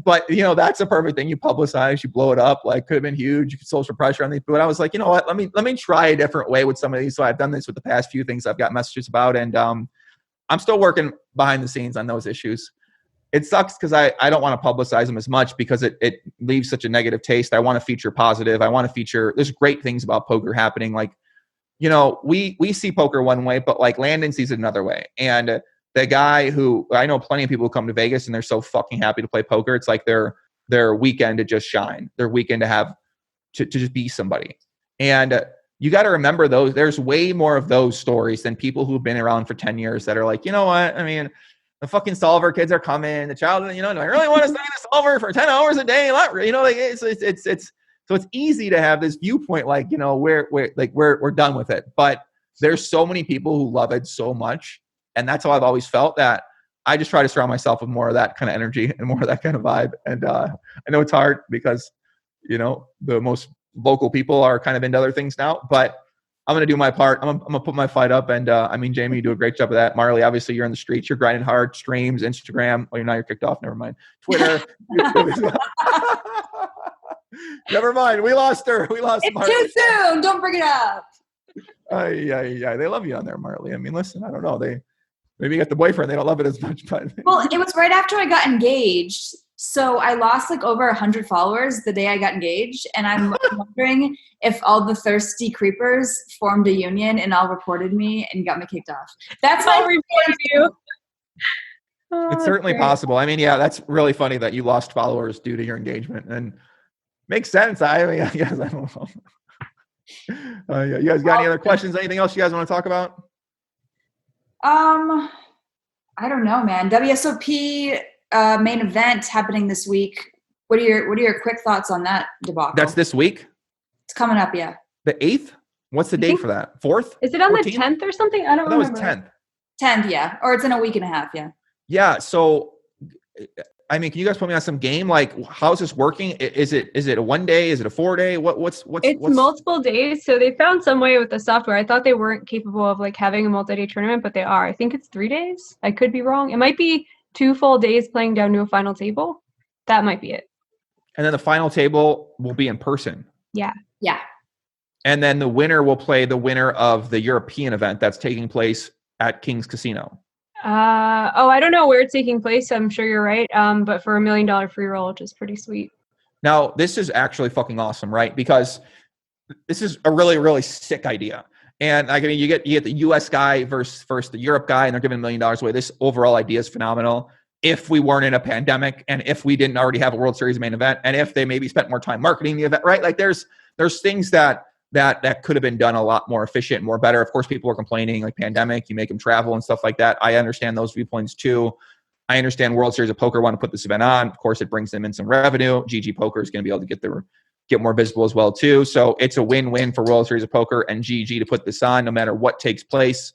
but you know, that's a perfect thing. You publicize, you blow it up. Like, could have been huge. You could social pressure on these. But I was like, you know what? Let me try a different way with some of these. So I've done this with the past few things I've got messages about, and I'm still working behind the scenes on those issues. It sucks because I don't want to publicize them as much because it leaves such a negative taste. I want to feature positive. I want to feature. There's great things about poker happening. Like, you know, we see poker one way, but like Landon sees it another way, and the guy who I know plenty of people who come to Vegas and they're so fucking happy to play poker. It's like their weekend to just shine, their weekend to have to just be somebody. And you got to remember those. There's way more of those stories than people who've been around for 10 years that are like, you know what? I mean, the fucking solver kids are coming. The child, you know, I really want to study the solver for 10 hours a day. You know, like it's so it's easy to have this viewpoint, like, you know, we're done with it. But there's so many people who love it so much. And that's how I've always felt, that I just try to surround myself with more of that kind of energy and more of that kind of vibe. And I know it's hard because, you know, the most vocal people are kind of into other things now, but I'm going to do my part. I'm going to put my fight up. And I mean, Jamie, you do a great job of that. Marley, obviously you're in the streets, you're grinding hard, streams, Instagram. Oh, you're kicked off. Never mind. Twitter. Never mind. We lost her. We lost Marley. It's too soon. Don't bring it up. Yeah. They love you on there, Marley. I mean, listen, I don't know. Maybe you got the boyfriend. They don't love it as much. But well, it was right after I got engaged. So I lost like over 100 followers the day I got engaged. And I'm wondering if all the thirsty creepers formed a union and all reported me and got me kicked off. That's my report to you. It's certainly possible. I mean, yeah, that's really funny that you lost followers due to your engagement. And makes sense. I mean, I guess I don't know. Yeah. You guys got any other questions? Anything else you guys want to talk about? I don't know, man. WSOP main event happening this week. What are your quick thoughts on that debacle? That's this week? It's coming up, yeah. The 8th? What's the date for that? 4th? Is it on 14th? The 10th or something? I don't remember. That was 10th. 10th, yeah. Or it's in a week and a half, yeah. Yeah, so I mean, can you guys put me on some game? Like, how's this working? Is it a 1 day? Is it a 4 day? What's multiple days. So they found some way with the software. I thought they weren't capable of like having a multi-day tournament, but they are. I think it's 3 days. I could be wrong. It might be 2 full days playing down to a final table. That might be it. And then the final table will be in person. Yeah. Yeah. And then the winner will play the winner of the European event that's taking place at King's Casino. I don't know where it's taking place. I'm sure you're right. But for $1 million free roll, which is pretty sweet. Now, this is actually fucking awesome, right? Because this is a really, really sick idea. And I mean, you get the US guy versus the Europe guy, and they're giving $1 million away. This overall idea is phenomenal. If we weren't in a pandemic, and if we didn't already have a World Series main event, and if they maybe spent more time marketing the event, right? Like there's things that could have been done a lot more efficient, more better. Of course, people are complaining like pandemic, you make them travel and stuff like that. I understand those viewpoints too. I understand World Series of Poker want to put this event on. Of course, it brings them in some revenue. GG Poker is going to be able to get more visible as well too. So it's a win-win for World Series of Poker and GG to put this on no matter what takes place.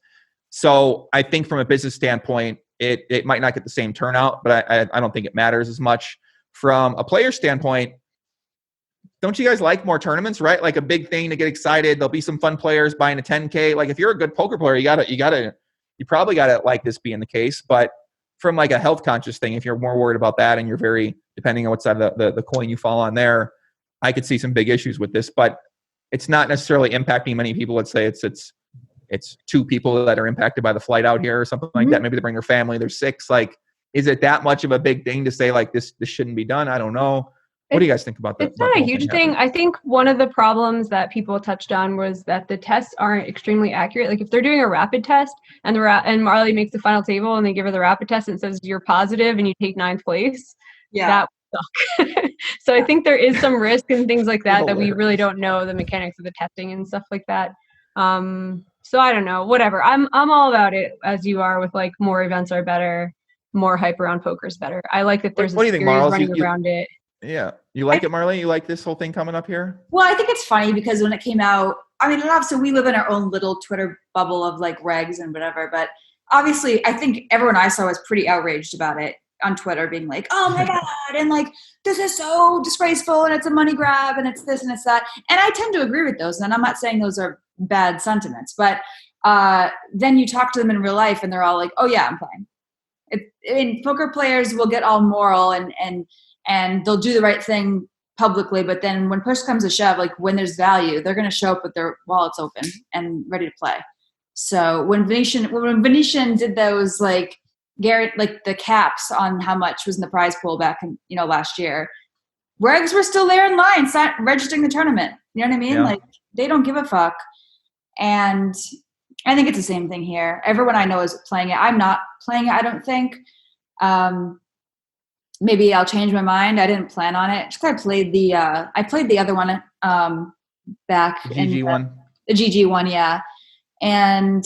So I think from a business standpoint, it might not get the same turnout, but I don't think it matters as much. From a player standpoint, don't you guys like more tournaments, right? Like a big thing to get excited. There'll be some fun players buying a 10K. Like if you're a good poker player, you probably gotta like this being the case. But from like a health conscious thing, if you're more worried about that and you're very, depending on what side of the coin you fall on there, I could see some big issues with this, but it's not necessarily impacting many people. Let's say it's 2 people that are impacted by the flight out here or something like that. Maybe they bring their family, there's 6. Like, is it that much of a big thing to say like this shouldn't be done? I don't know. What do you guys think about that? It's not a huge thing. I think one of the problems that people touched on was that the tests aren't extremely accurate. Like if they're doing a rapid test and Marley makes the final table and they give her the rapid test and it says you're positive and you take 9th place, that would suck. So I think there is some risk and things like that we really don't know the mechanics of the testing and stuff like that. So I don't know, whatever. I'm all about it as you are with like more events are better, more hype around poker is better. I like that there's what do you think, Marle? running around it. Yeah. You like it, Marley? You like this whole thing coming up here? Well, I think it's funny because when it came out, I mean, obviously we live in our own little Twitter bubble of like regs and whatever, but obviously I think everyone I saw was pretty outraged about it on Twitter, being like, oh my God, and like, this is so disgraceful and it's a money grab and it's this and it's that. And I tend to agree with those. And I'm not saying those are bad sentiments, but then you talk to them in real life and they're all like, oh yeah, I'm playing. Poker players will get all moral and they'll do the right thing publicly, but then when push comes to shove, like when there's value, they're going to show up with their wallets open and ready to play. So when Venetian did those like Garrett, like the caps on how much was in the prize pool back in, last year, regs were still there in line, registering the tournament. You know what I mean? Yeah. Like they don't give a fuck. And I think it's the same thing here. Everyone I know is playing it. I'm not playing it, I don't think. Maybe I'll change my mind. I didn't plan on it. Just I played the other one back the GG one. The GG one, yeah. And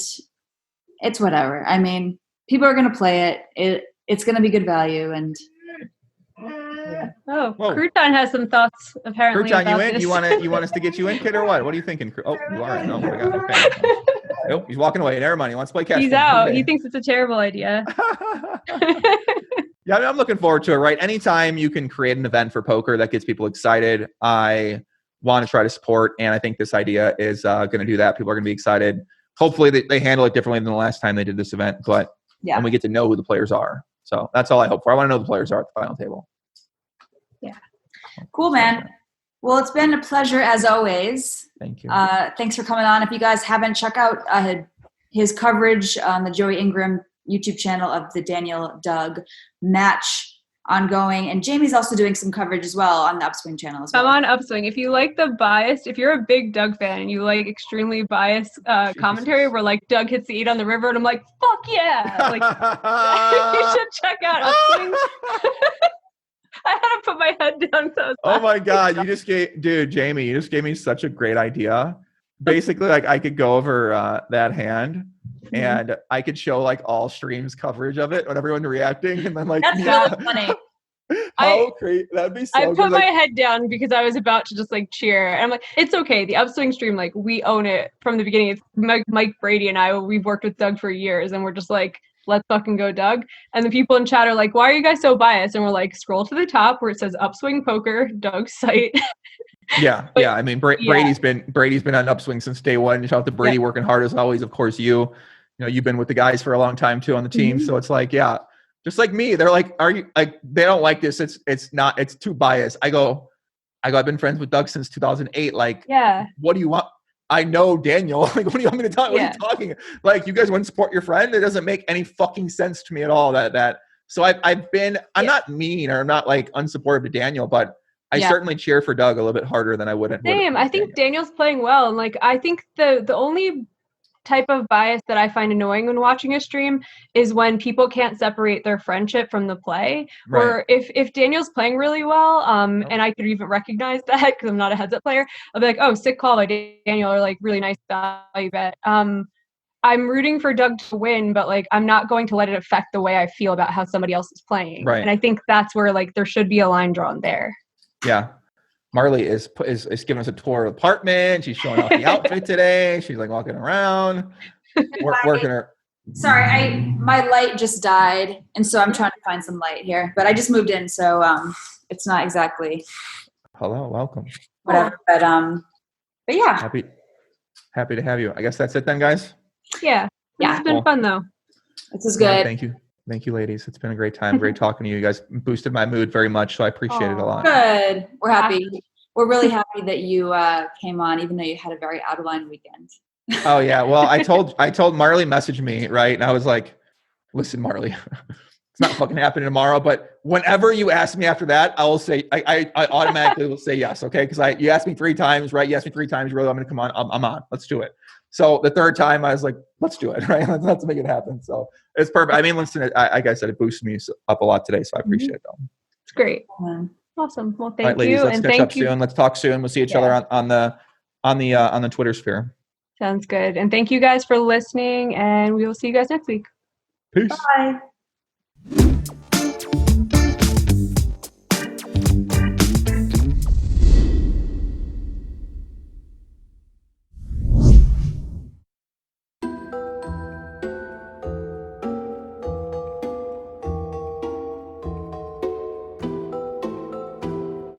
it's whatever. I mean, people are gonna play it. It's gonna be good value. And yeah. Oh, Crouton has some thoughts apparently. Crouton, about you in? this. You want us to get you in, kid, or what? What are you thinking? Oh, you are. No, my God. Okay. Nope, he's walking away. Never mind. He wants to play cash. He's out. He thinks it's a terrible idea. Yeah, I'm looking forward to it, right? Anytime you can create an event for poker that gets people excited, I want to try to support, and I think this idea is going to do that. People are going to be excited. Hopefully they handle it differently than the last time they did this event, but and we get to know who the players are. So that's all I hope for. I want to know who the players are at the final table. Yeah. Cool, man. Well, it's been a pleasure as always. Thank you. Thanks for coming on. If you guys haven't, check out his coverage on the Joe Ingram YouTube channel of the Daniel Doug match ongoing. And Jamie's also doing some coverage as well on the Upswing channel as well. I'm on Upswing. If you like the biased, if you're a big Doug fan and you like extremely biased commentary where like Doug hits the 8 on the river and I'm like, fuck yeah. Like you should check out Upswing. I had to put my head down. So oh my God. Jamie, you just gave me such a great idea. Basically, like I could go over that hand and I could show like all streams coverage of it when everyone's reacting, and then like that's really funny. How great that'd be! So I good. put my head down because I was about to just like cheer, and I'm like, it's okay. The Upswing stream, like we own it from the beginning. It's Mike Brady and I. We've worked with Doug for years, and we're just like, let's fucking go, Doug. And the people in chat are like, why are you guys so biased? And we're like, scroll to the top where it says Upswing Poker, Doug's site. Yeah. I mean, Brady's been on upswing since day one. Shout out to Brady, working hard as always. Of course, you know, you've been with the guys for a long time too on the team. So it's like, yeah, just like me. They're like, are you like, they don't like this. It's too biased. I go, I've been friends with Doug since 2008. Like, what do you want? I know Daniel. Like, what do you want me to talk? What are you talking? Like, you guys wouldn't support your friend? It doesn't make any fucking sense to me at all. So I'm not mean or I'm not like unsupportive to Daniel, but I certainly cheer for Doug a little bit harder than I would. Same. I think Daniel's playing well. And like, I think the only type of bias that I find annoying when watching a stream is when people can't separate their friendship from the play. Right. Or if Daniel's playing really well, and I could even recognize that because I'm not a heads up player, I'll be like, oh, sick call by Daniel, or like really nice value bet. I'm rooting for Doug to win, but like I'm not going to let it affect the way I feel about how somebody else is playing. Right. And I think that's where like there should be a line drawn there. Yeah. Marley is giving us a tour of the apartment. She's showing off the outfit today. She's like walking around, working her. Sorry, my light just died, and so I'm trying to find some light here. But I just moved in, so it's not exactly. Hello, welcome. Whatever, but yeah. Happy to have you. I guess that's it then, guys. Yeah. It's been fun though. This is good. Yeah, Thank you, ladies. It's been a great time. Great talking to you. You guys boosted my mood very much, so I appreciate it a lot. Good. We're happy. We're really happy that you came on, even though you had a very out of line weekend. Oh yeah. Well, I told Marley messaged me, right? And I was like, listen, Marley, it's not fucking happening tomorrow, but whenever you ask me after that, I will say, I automatically will say yes. Okay. Cause you asked me 3 times, right? You asked me 3 times. You really want me to come on? I'm on. Let's do it. So the 3rd time I was like, let's do it. Right. Let's make it happen. So it's perfect. I mean, listen, like I said, it boosted me up a lot today. So I appreciate it though. It's great. Awesome. Well, thank All right, ladies, you. let's catch up soon. Let's talk soon. We'll see each other on the Twitter sphere. Sounds good. And thank you guys for listening, and we will see you guys next week. Peace. Bye.